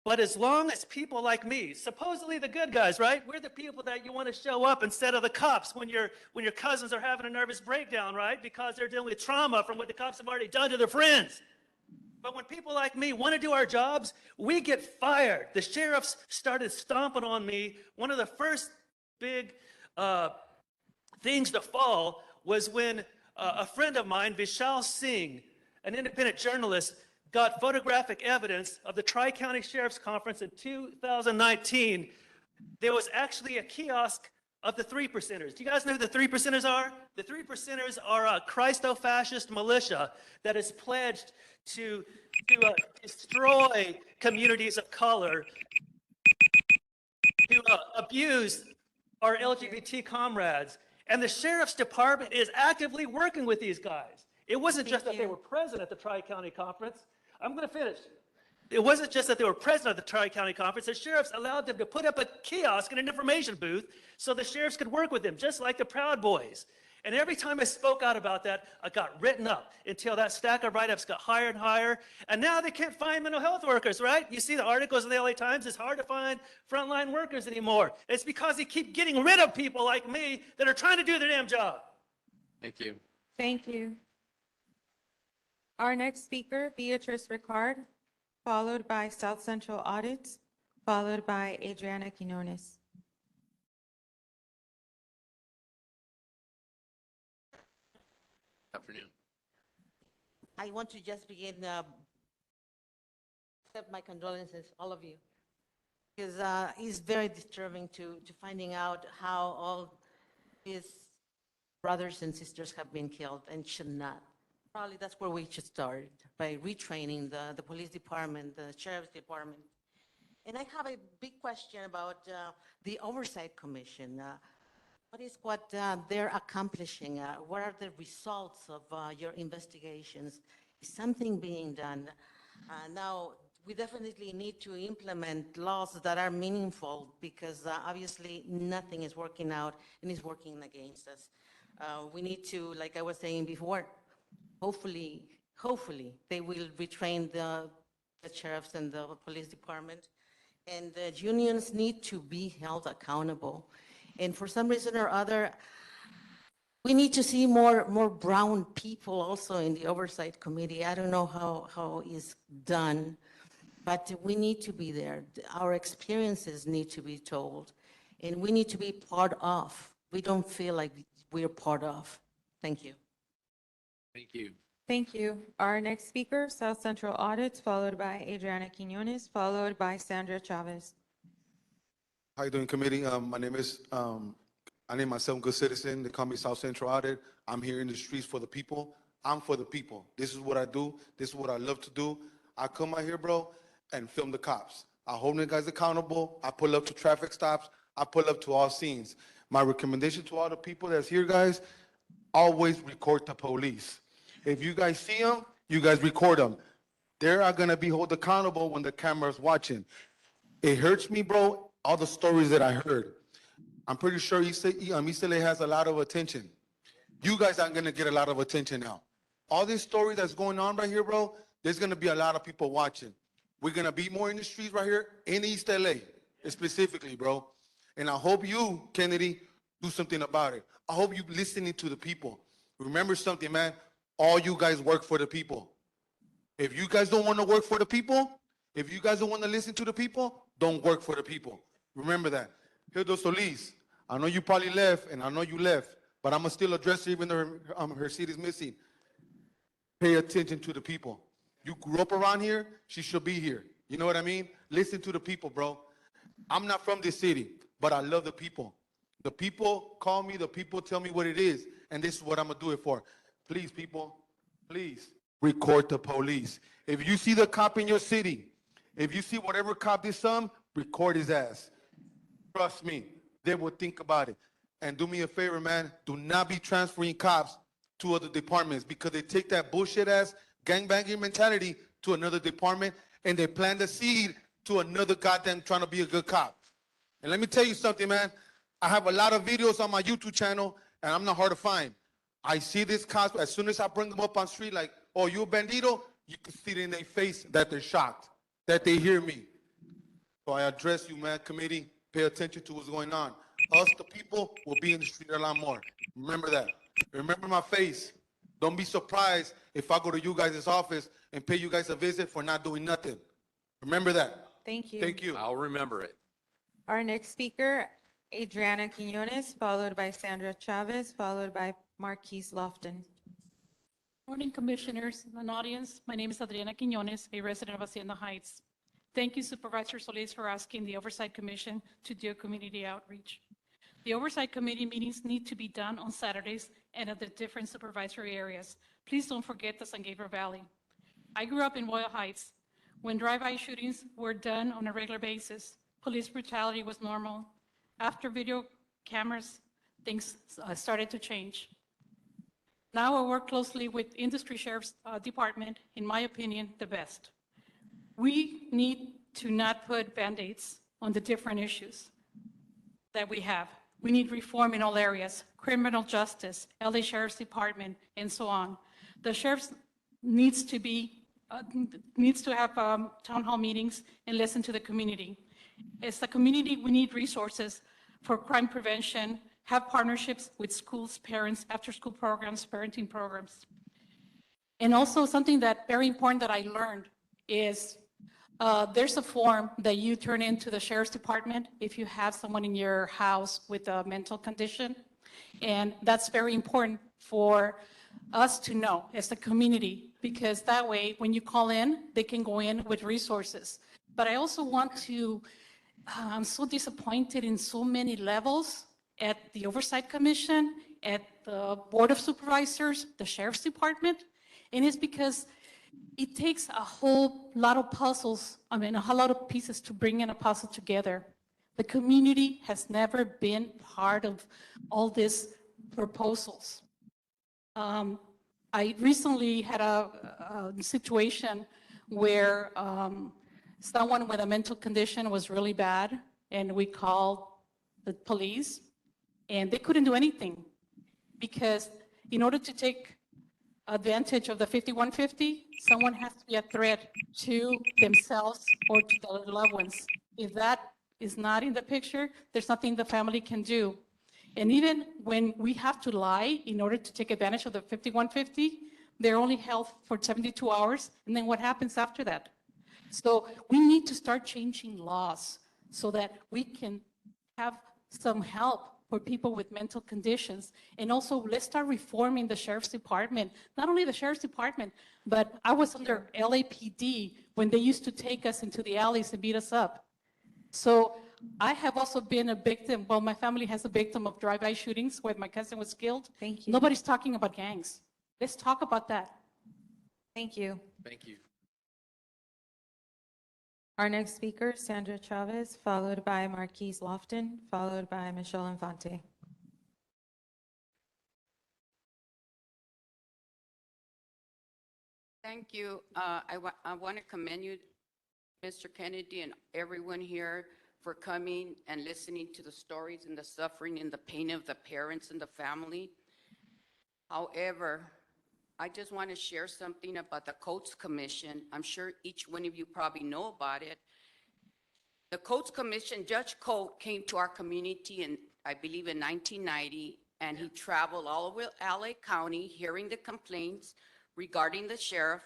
But as long as people like me, supposedly the good guys, right? We're the people that you want to show up instead of the cops when your cousins are having a nervous breakdown, right? Because they're dealing with trauma from what the cops have already done to their friends. But when people like me want to do our jobs, we get fired. The sheriffs started stomping on me. One of the first big things to fall was when a friend of mine, Vishal Singh, an independent journalist, got photographic evidence of the Tri-County Sheriff's Conference in 2019. There was actually a kiosk of the 3%ers. Do you guys know who the 3%ers are? The 3%ers are a Christo-fascist militia that is pledged to destroy communities of color, to abuse our LGBT comrades. And the Sheriff's Department is actively working with these guys. It wasn't just that they were present at the Tri-County Conference. I'm going to finish. It wasn't just that they were present at the Tri-County Conference. The sheriffs allowed them to put up a kiosk and an information booth so the sheriffs could work with them, just like the Proud Boys. And every time I spoke out about that, I got written up until that stack of write-ups got higher and higher. And now they can't find mental health workers, right? You see the articles in the LA Times, it's hard to find frontline workers anymore. It's because they keep getting rid of people like me that are trying to do their damn job. Thank you. Thank you. Our next speaker, Beatrice Ricard. followed by South Central Audits, followed by Adriana Quinones. Afternoon. I want to just begin, accept my condolences, all of you. Because it's very disturbing to finding out how all his brothers and sisters have been killed and should not. Probably that's where we should start, by retraining the police department, the sheriff's department. And I have a big question about the Oversight Commission. What they're accomplishing? What are the results of your investigations? Is something being done? Now, we definitely need to implement laws that are meaningful because obviously nothing is working out and is working against us. We need to, like I was saying before, hopefully they will retrain the sheriffs and the police department. And the unions need to be held accountable. And for some reason or other, we need to see more brown people also in the Oversight Committee. I don't know how it's done, but we need to be there. Our experiences need to be told, and we need to be part of. We don't feel like we're part of. Thank you. Thank you. Thank you. Our next speaker, South Central Audits, followed by Adriana Quinones, followed by Sandra Chavez. How you doing, committee? My name is, I name myself Good Citizen. They call me South Central Audit. I'm here in the streets for the people. I'm for the people. This is what I do. This is what I love to do. I come out here, bro, and film the cops. I hold the guys accountable. I pull up to traffic stops. I pull up to all scenes. My recommendation to all the people that's here, guys, always record the police. If you guys see them, you guys record them. They are gonna be held accountable when the camera's watching. It hurts me, bro, all the stories that I heard. I'm pretty sure Isele has a lot of attention. You guys aren't gonna get a lot of attention now. All this story that's going on right here, bro, there's gonna be a lot of people watching. We're gonna be more in the streets right here in East LA, specifically, bro. And I hope you, Kennedy, do something about it. I hope you listening to the people. Remember something, man. All you guys work for the people. If you guys don't want to work for the people, if you guys don't want to listen to the people, don't work for the people. Remember that. Hildo Solis, I know you probably left, and I know you left, but I'm going to still address her even though her seat is missing. Pay attention to the people. You grew up around here, she should be here. You know what I mean? Listen to the people, bro. I'm not from this city, but I love the people. The people call me, the people tell me what it is, and this is what I'm going to do it for. Please, people, please record the police. If you see the cop in your city, if you see whatever cop did some, record his ass. Trust me, they will think about it. And do me a favor, man, do not be transferring cops to other departments because they take that bullshit ass gangbanging mentality to another department and they plant the seed to another goddamn trying to be a good cop. And let me tell you something, man. I have a lot of videos on my YouTube channel and I'm not hard to find. I see this cops, as soon as I bring them up on street, like, oh, you a bandito? You can see it in their face that they're shocked, that they hear me. So I address you, man, committee. Pay attention to what's going on. Us, the people, will be in the street a lot more. Remember that. Remember my face. Don't be surprised if I go to you guys' office and pay you guys a visit for not doing nothing. Remember that. Thank you. Thank you. I'll remember it. Our next speaker, Adriana Quinones, followed by Sandra Chavez, followed by Marquise Lofton. Morning, Commissioners and audience. My name is Adriana Quinones, a resident of Hacienda Heights. Thank you, Supervisor Solis, for asking the Oversight Commission to do community outreach. The Oversight Committee meetings need to be done on Saturdays and at the different supervisory areas. Please don't forget the San Gabriel Valley. I grew up in Royal Heights. When drive-by shootings were done on a regular basis, police brutality was normal. After video cameras, things started to change. Now I work closely with industry sheriff's department, in my opinion, the best. We need to not put Band-Aids on the different issues that we have. We need reform in all areas, criminal justice, LA Sheriff's Department, and so on. The sheriff's needs to have town hall meetings and listen to the community. As the community, we need resources for crime prevention, have partnerships with schools, parents, after-school programs, parenting programs. And also something that very important that I learned is there's a form that you turn into the sheriff's department if you have someone in your house with a mental condition. And that's very important for us to know as a community, because that way, when you call in, they can go in with resources. But I also want to, I'm so disappointed in so many levels at the Oversight Commission, at the Board of Supervisors, the Sheriff's Department. And it's because it takes a whole lot of puzzles, a whole lot of pieces to bring in a puzzle together. The community has never been part of all these proposals. I recently had a situation where someone with a mental condition was really bad, and we called the police, and they couldn't do anything because in order to take advantage of the 5150, someone has to be a threat to themselves or to their loved ones. If that is not in the picture, there's nothing the family can do. And even when we have to lie in order to take advantage of the 5150, they're only held for 72 hours, and then what happens after that? So we need to start changing laws so that we can have some help for people with mental conditions. And also, let's start reforming the Sheriff's Department. Not only the Sheriff's Department, but I was under LAPD when they used to take us into the alleys and beat us up. So I have also been a victim, well, my family has a victim of drive-by shootings where my cousin was killed. Thank you. Nobody's talking about gangs. Let's talk about that. Thank you. Thank you. Our next speaker, Sandra Chavez, followed by Marquise Lofton, followed by Michelle Infante. Thank you. I want to commend you, Mr. Kennedy, and everyone here for coming and listening to the stories and the suffering and the pain of the parents and the family. However, I just want to share something about the Coates Commission. I'm sure each one of you probably know about it. The Coates Commission, Judge Coate came to our community in, I believe, in 1990, and he traveled all over LA County hearing the complaints regarding the sheriff,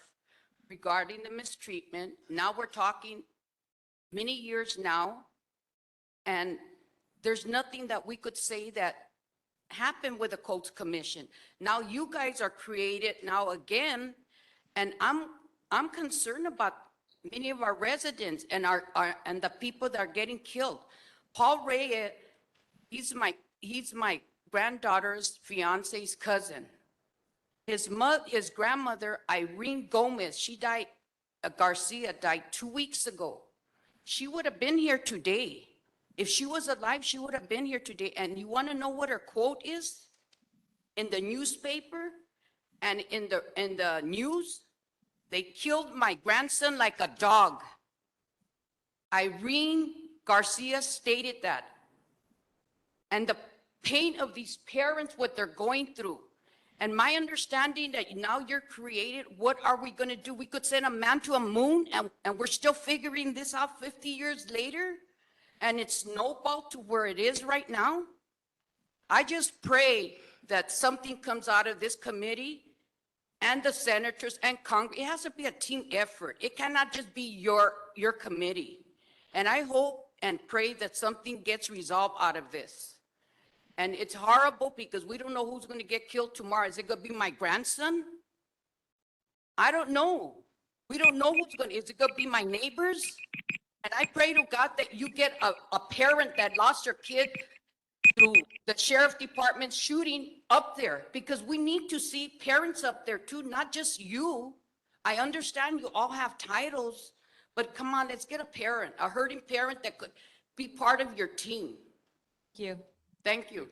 regarding the mistreatment. Now we're talking many years now, and there's nothing that we could say that happened with the Coates Commission. Now you guys are created now again, and I'm concerned about many of our residents and and the people that are getting killed. Paul Reyes, he's my granddaughter's fiance's cousin. His grandmother, Irene Gomez, she died, Garcia died 2 weeks ago. She would have been here today. If she was alive, she would have been here today. And you want to know what her quote is? In the newspaper and in the news, they killed my grandson like a dog. Irene Garcia stated that. And the pain of these parents, what they're going through. And my understanding that now you're created, what are we going to do? We could send a man to a moon, and we're still figuring this out 50 years later, and it's snowballed to where it is right now. I just pray that something comes out of this committee and the senators and Congress. It has to be a team effort. It cannot just be your committee. And I hope and pray that something gets resolved out of this. And it's horrible because we don't know who's going to get killed tomorrow. Is it going to be my grandson? I don't know. We don't know who's going to, is it going to be my neighbors? And I pray to God that you get a parent that lost their kid through the sheriff department shooting up there, because we need to see parents up there too, not just you. I understand you all have titles, but come on, let's get a parent, a hurting parent that could be part of your team. Thank you. Thank you.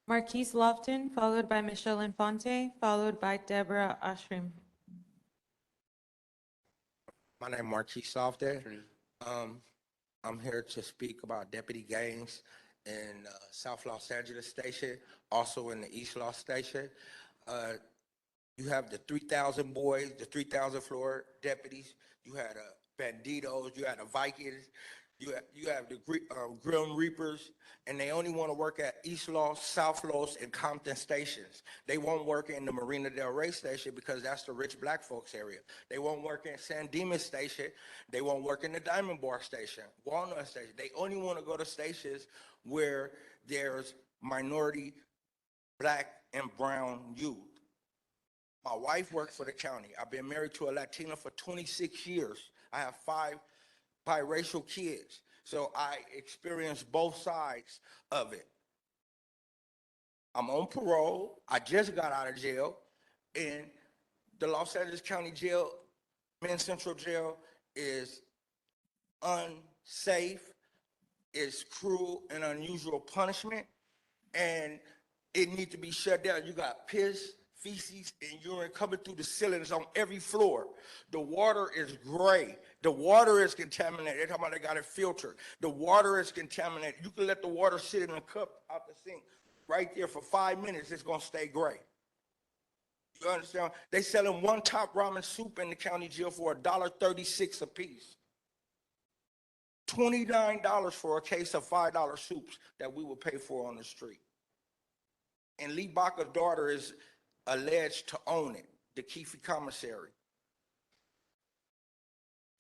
Marquise Lofton, followed by Michelle Infante, followed by Deborah Ashrim. My name is Marquise Lofton. I'm here to speak about deputy gangs in South Los Angeles Station, also in the East Los Station. You have the 3,000 boys, the 3,000 floor deputies. You had Banditos, you had the Vikings. You have the Grim Reapers, and they only want to work at East Los, South Los, and Compton stations. They won't work in the Marina Del Rey station because that's the rich black folks area. They won't work in San Dimas station. They won't work in the Diamond Bar station, Walnut station. They only want to go to stations where there's minority, black, and brown youth. My wife worked for the county. I've been married to a Latina for 26 years. I have 5 biracial kids. So I experienced both sides of it. I'm on parole. I just got out of jail. And the Los Angeles County Jail, Men's Central Jail, is unsafe, is cruel and unusual punishment, and it needs to be shut down. You got piss, feces, and urine coming through the ceilings on every floor. The water is gray. The water is contaminated. They're talking about they got it filtered. The water is contaminated. You can let the water sit in a cup out the sink right there for 5 minutes. It's going to stay gray. You understand? They selling one top ramen soup in the county jail for $1.36 a piece. $29 for a case of $5 soups that we would pay for on the street. And Lee Baca's daughter is alleged to own it, the Keefe commissary.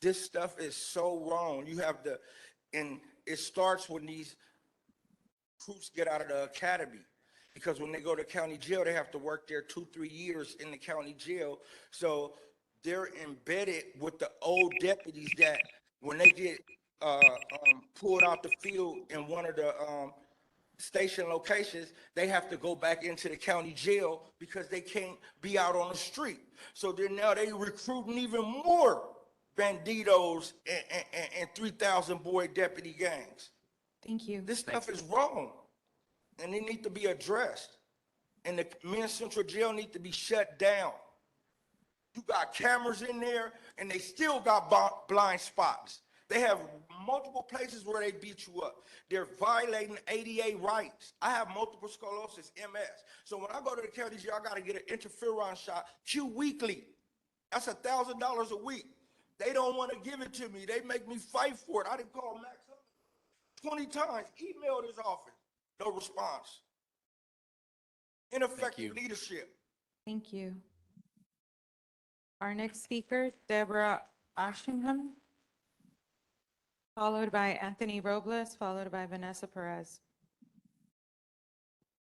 This stuff is so wrong. You have and it starts when these recruits get out of the academy. Because when they go to county jail, they have to work there 2-3 years in the county jail. So they're embedded with the old deputies that when they get pulled out the field in one of the station locations, they have to go back into the county jail because they can't be out on the street. So then now they recruiting even more banditos and 3,000 boy deputy gangs. Thank you. This stuff is wrong, and it needs to be addressed. And the Men's Central Jail needs to be shut down. You got cameras in there, and they still got blind spots. They have multiple places where they beat you up. They're violating ADA rights. I have multiple sclerosis, MS. So when I go to the county jail, I got to get an interferon shot Q weekly. That's $1,000 a week. They don't want to give it to me. They make me fight for it. I didn't call Max up 20 times, emailed his office. No response. Ineffective leadership. Thank you. Our next speaker, Deborah Ashingham, followed by Anthony Robles, followed by Vanessa Perez.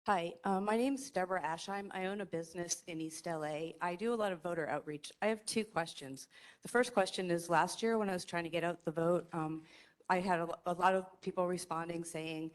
Hi, my name's Deborah Ashheim. I own a business in East LA. I do a lot of voter outreach. I have 2 questions. The first question is, last year when I was trying to get out the vote, I had a lot of people responding saying,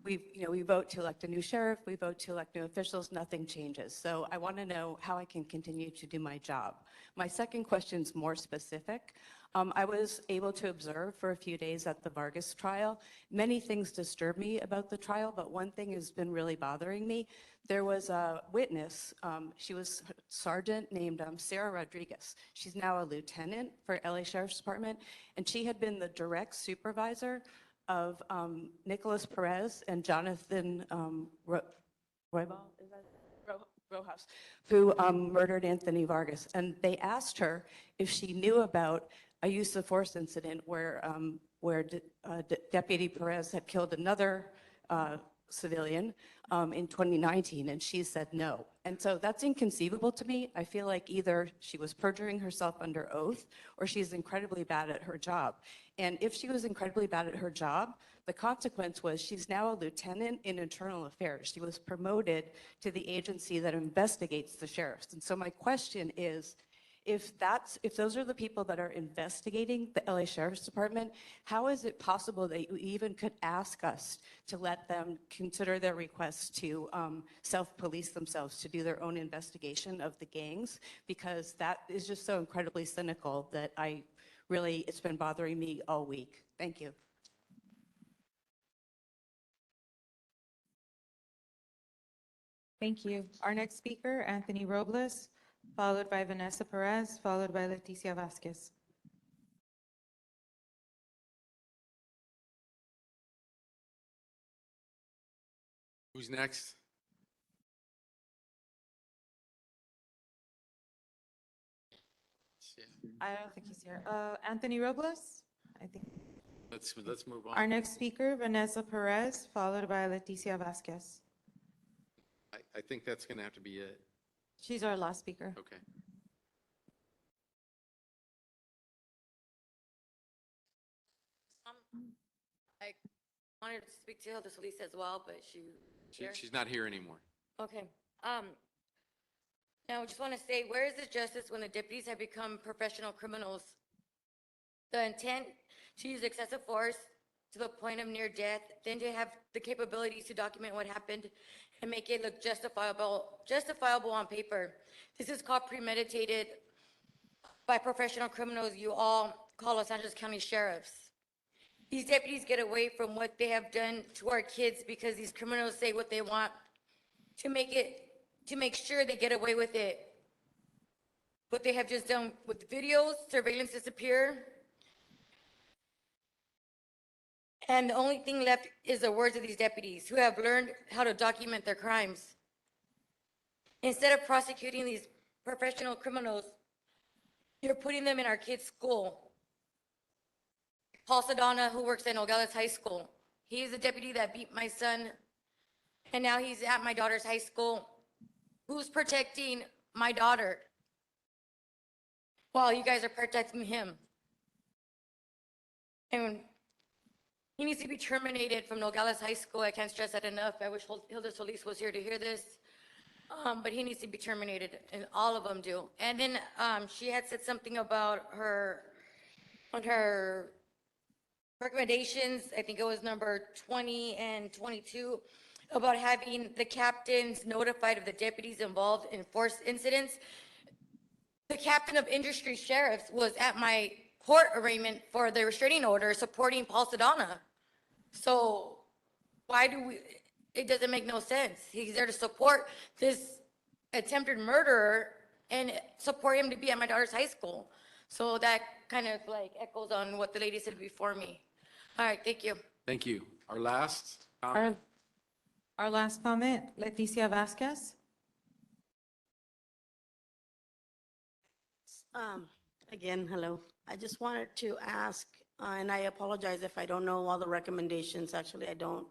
we vote to elect a new sheriff, we vote to elect new officials, nothing changes. So I want to know how I can continue to do my job. My second question is more specific. I was able to observe for a few days at the Vargas trial. Many things disturb me about the trial, but one thing has been really bothering me. There was a witness, she was a sergeant named Sarah Rodriguez. She's now a lieutenant for LA Sheriff's Department, and she had been the direct supervisor of Nicholas Perez and Jonathan Rojas, who murdered Anthony Vargas. And they asked her if she knew about a use of force incident where Deputy Perez had killed another civilian in 2019, and she said no. And so that's inconceivable to me. I feel like either she was perjuring herself under oath or she's incredibly bad at her job. And if she was incredibly bad at her job, the consequence was she's now a lieutenant in internal affairs. She was promoted to the agency that investigates the sheriffs. And so my question is, if those are the people that are investigating the LA Sheriff's Department, how is it possible that you even could ask us to let them consider their request to self-police themselves, to do their own investigation of the gangs? Because that is just so incredibly cynical that it's been bothering me all week. Thank you. Thank you. Our next speaker, Anthony Robles, followed by Vanessa Perez, followed by Leticia Vasquez. Who's next? I don't think he's here. Anthony Robles, I think. Let's move on. Our next speaker, Vanessa Perez, followed by Leticia Vasquez. I think that's going to have to be it. She's our last speaker. Okay. I wanted to speak to Hilda Solis as well, but She's not here anymore. Okay. Now, I just want to say, where is the justice when the deputies have become professional criminals? The intent to use excessive force to the point of near death, then to have the capabilities to document what happened and make it look justifiable on paper. This is called premeditated by professional criminals you all call Los Angeles County sheriffs. These deputies get away from what they have done to our kids because these criminals say what they want to make sure they get away with it. What they have just done with videos, surveillance disappear. And the only thing left is the words of these deputies who have learned how to document their crimes. Instead of prosecuting these professional criminals, you're putting them in our kids' school. Paul Sedana, who works at Nogales High School. He is the deputy that beat my son, and now he's at my daughter's high school. Who's protecting my daughter while you guys are protecting him? And he needs to be terminated from Nogales High School. I can't stress that enough. I wish Hilda Solis was here to hear this. But he needs to be terminated, and all of them do. And then she had said something about on her recommendations, I think it was number 20 and 22, about having the captains notified of the deputies involved in force incidents. The captain of industry sheriffs was at my court arraignment for the restraining order supporting Paul Sedana. So why do we, it doesn't make no sense. He's there to support this attempted murderer and support him to be at my daughter's high school. So that kind of like echoes on what the lady said before me. All right, thank you. Thank you. Our last comment. Our last comment, Leticia Vasquez. Again, hello. I just wanted to ask, and I apologize if I don't know all the recommendations. Actually, I don't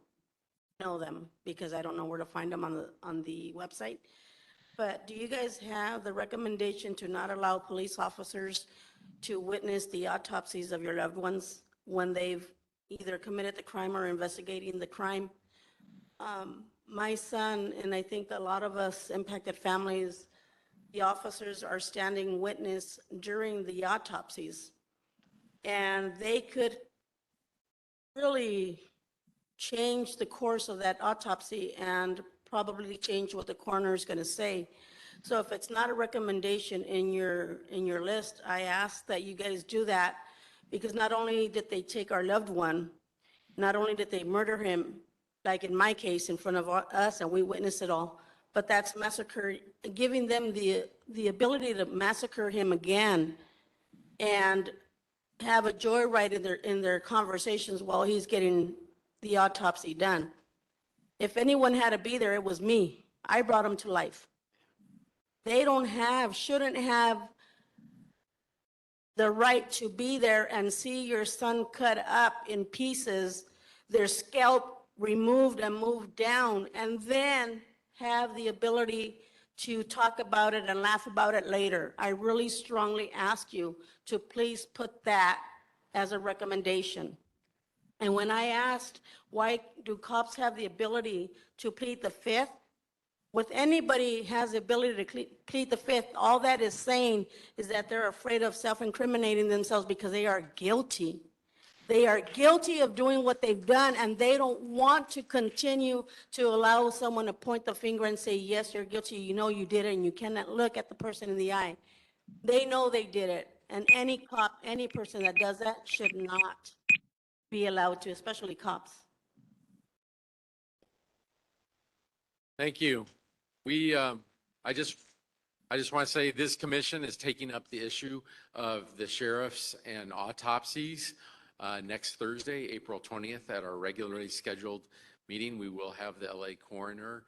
know them because I don't know where to find them on the website. But do you guys have the recommendation to not allow police officers to witness the autopsies of your loved ones when they've either committed the crime or investigating the crime? My son, and I think a lot of us impacted families, the officers are standing witness during the autopsies. And they could really change the course of that autopsy and probably change what the coroner is going to say. So if it's not a recommendation in your list, I ask that you guys do that, because not only did they take our loved one, not only did they murder him, like in my case, in front of us, and we witnessed it all, but that's massacre, giving them the ability to massacre him again and have a joyride in their conversations while he's getting the autopsy done. If anyone had to be there, it was me. I brought him to life. They shouldn't have the right to be there and see your son cut up in pieces, their scalp removed and moved down, and then have the ability to talk about it and laugh about it later. I really strongly ask you to please put that as a recommendation. And when I asked, why do cops have the ability to plead the fifth? With anybody has the ability to plead the fifth, all that is saying is that they're afraid of self-incriminating themselves because they are guilty. They are guilty of doing what they've done, and they don't want to continue to allow someone to point the finger and say, yes, you're guilty, you know you did it, and you cannot look at the person in the eye. They know they did it, and any cop, any person that does that should not be allowed to, especially cops. Thank you. I just want to say this commission is taking up the issue of the sheriffs and autopsies. Next Thursday, April 20th, at our regularly scheduled meeting, we will have the LA coroner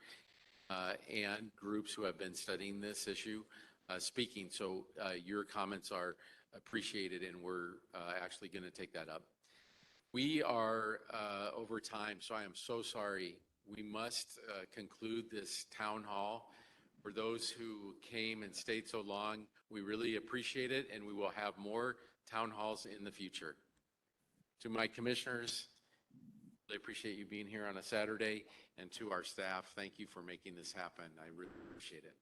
and groups who have been studying this issue speaking. So your comments are appreciated, and we're actually going to take that up. We are over time, so I am so sorry. We must conclude this town hall. For those who came and stayed so long, we really appreciate it, and we will have more town halls in the future. To my commissioners, I appreciate you being here on a Saturday, and to our staff, thank you for making this happen. I really appreciate it.